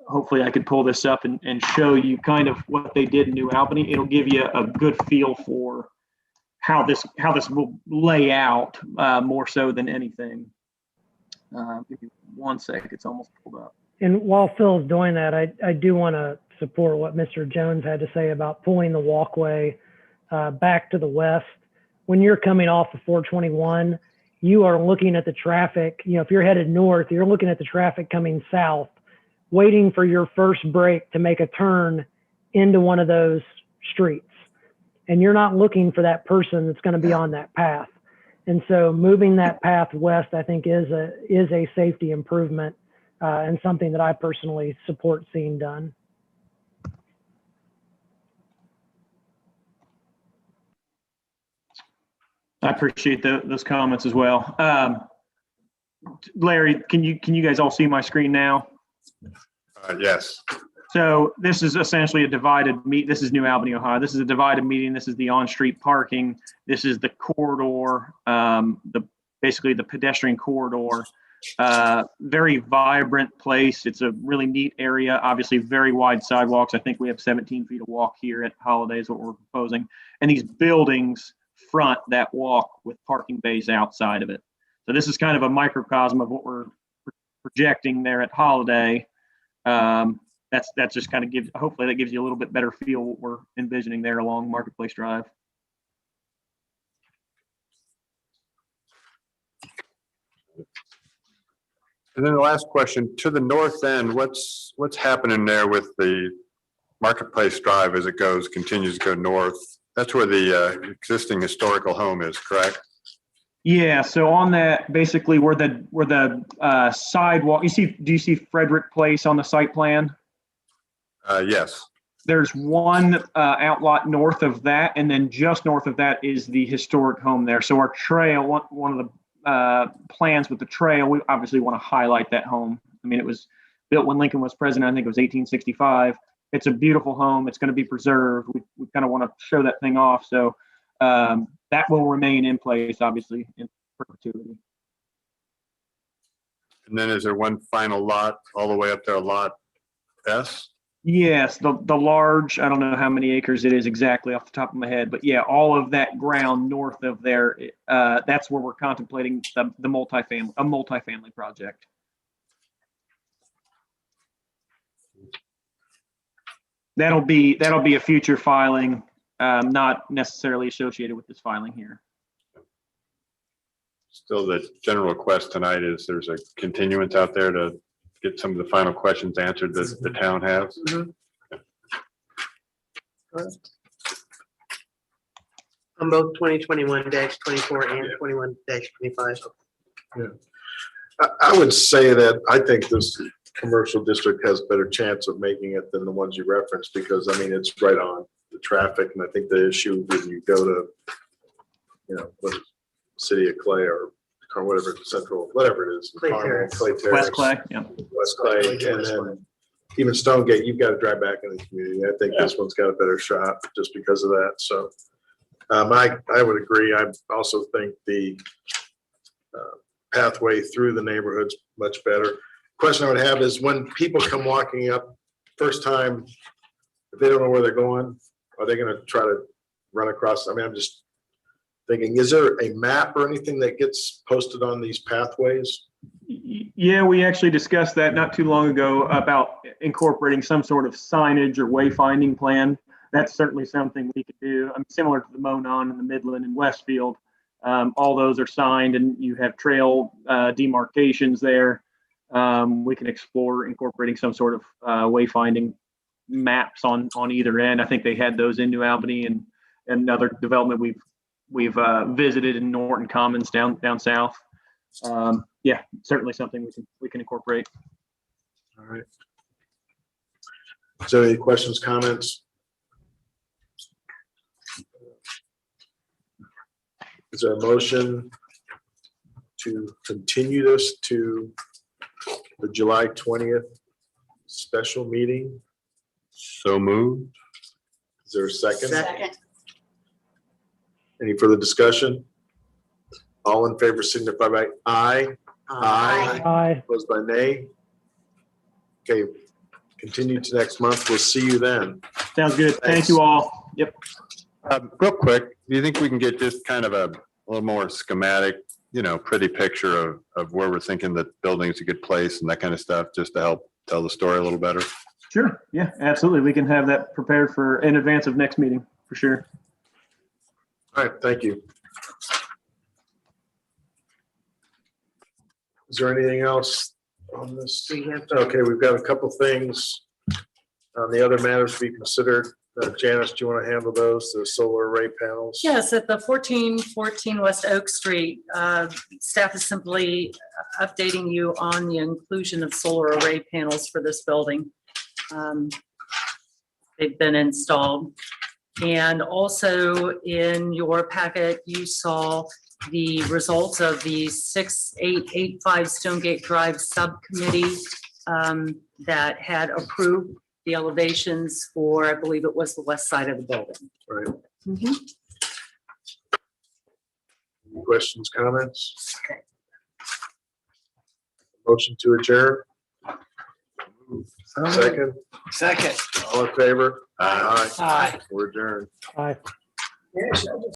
hopefully I could pull this up and show you kind of what they did in New Albany. It'll give you a good feel for how this will lay out more so than anything. Give me 1 sec. It's almost pulled up. And while Phil's doing that, I do want to support what Mr. Jones had to say about pulling the walkway back to the west. When you're coming off of 421, you are looking at the traffic. You know, if you're headed north, you're looking at the traffic coming south, waiting for your first break to make a turn into one of those streets. And you're not looking for that person that's going to be on that path. And so moving that path west, I think is a safety improvement and something that I personally support seeing done. I appreciate those comments as well. Larry, can you guys all see my screen now? Yes. So this is essentially a divided this is New Albany, Ohio. This is a divided median. This is the on-street parking. This is the corridor, basically the pedestrian corridor. Very vibrant place. It's a really neat area. Obviously, very wide sidewalks. I think we have 17 feet of walk here at Holiday is what we're proposing. And these buildings front that walk with parking bays outside of it. So this is kind of a microcosm of what we're projecting there at Holiday. That's just kind of hopefully that gives you a little bit better feel what we're envisioning there along Marketplace Drive. And then the last question, to the north end, what's happening there with the Marketplace Drive as it continues to go north? That's where the existing historical home is, correct? Yeah, so on that, basically where the sidewalk, do you see Frederick Place on the site plan? Yes. There's one outlot north of that, and then just north of that is the historic home there. So our trail, one of the plans with the trail, we obviously want to highlight that home. I mean, it was built when Lincoln was president. I think it was 1865. It's a beautiful home. It's going to be preserved. We kind of want to show that thing off. So that will remain in place, obviously, in perpetuity. And then is there one final lot all the way up there, lot S? Yes, the large, I don't know how many acres it is exactly off the top of my head, but yeah, all of that ground north of there, that's where we're contemplating a multifamily project. That'll be a future filing, not necessarily associated with this filing here. Still, the general request tonight is there's a continuance out there to get some of the final questions answered that the town has. On both 2021-24 and 21-25. Yeah. I would say that I think this commercial district has better chance of making it than the ones you referenced, because I mean, it's right on the traffic. And I think the issue when you go to, what is City of Clay or whatever, Central, whatever it is. Clay Terrace. Clay Terrace. West Clay, yeah. West Clay, and then even Stonegate, you've got to drive back in the community. I think this one's got a better shot just because of that. So I would agree. I also think the pathway through the neighborhood's much better. Question I would have is when people come walking up first time, if they don't know where they're going, are they going to try to run across? I mean, I'm just thinking, is there a map or anything that gets posted on these pathways? Yeah, we actually discussed that not too long ago about incorporating some sort of signage or wayfinding plan. That's certainly something we could do. Similar to the Monon and the Midland and Westfield. All those are signed and you have trail demarcations there. We can explore incorporating some sort of wayfinding maps on either end. I think they had those in New Albany and another development we've visited in Norton Commons down south. Yeah, certainly something we can incorporate. All right. So any questions, comments? Is there a motion to continue this to the July 20th special meeting. So moved. Is there a second? Second. Any further discussion? All in favor signify by aye. Aye. Opposed by nay. Okay, continue to next month. We'll see you then. Sounds good. Thank you all. Yep. Real quick, do you think we can get just kind of a little more schematic, pretty picture of where we're thinking that building's a good place and that kind of stuff, just to help tell the story a little better? Sure. Yeah, absolutely. We can have that prepared for in advance of next meeting for sure. All right, thank you. Is there anything else on this? Okay, we've got a couple things on the other matters to be considered. Janice, do you want to handle those, the solar array panels? Yes, at the 1414 West Oak Street, staff is simply updating you on the inclusion of solar array panels for this building. They've been installed. And also in your packet, you saw the results of the 6885 Stonegate Drive Subcommittee that had approved the elevations for, I believe it was the west side of the building. Right. Mhm. Any questions, comments? Motion to adjourn? Second? Second. All in favor? Aye. We're adjourned. Aye. Yeah,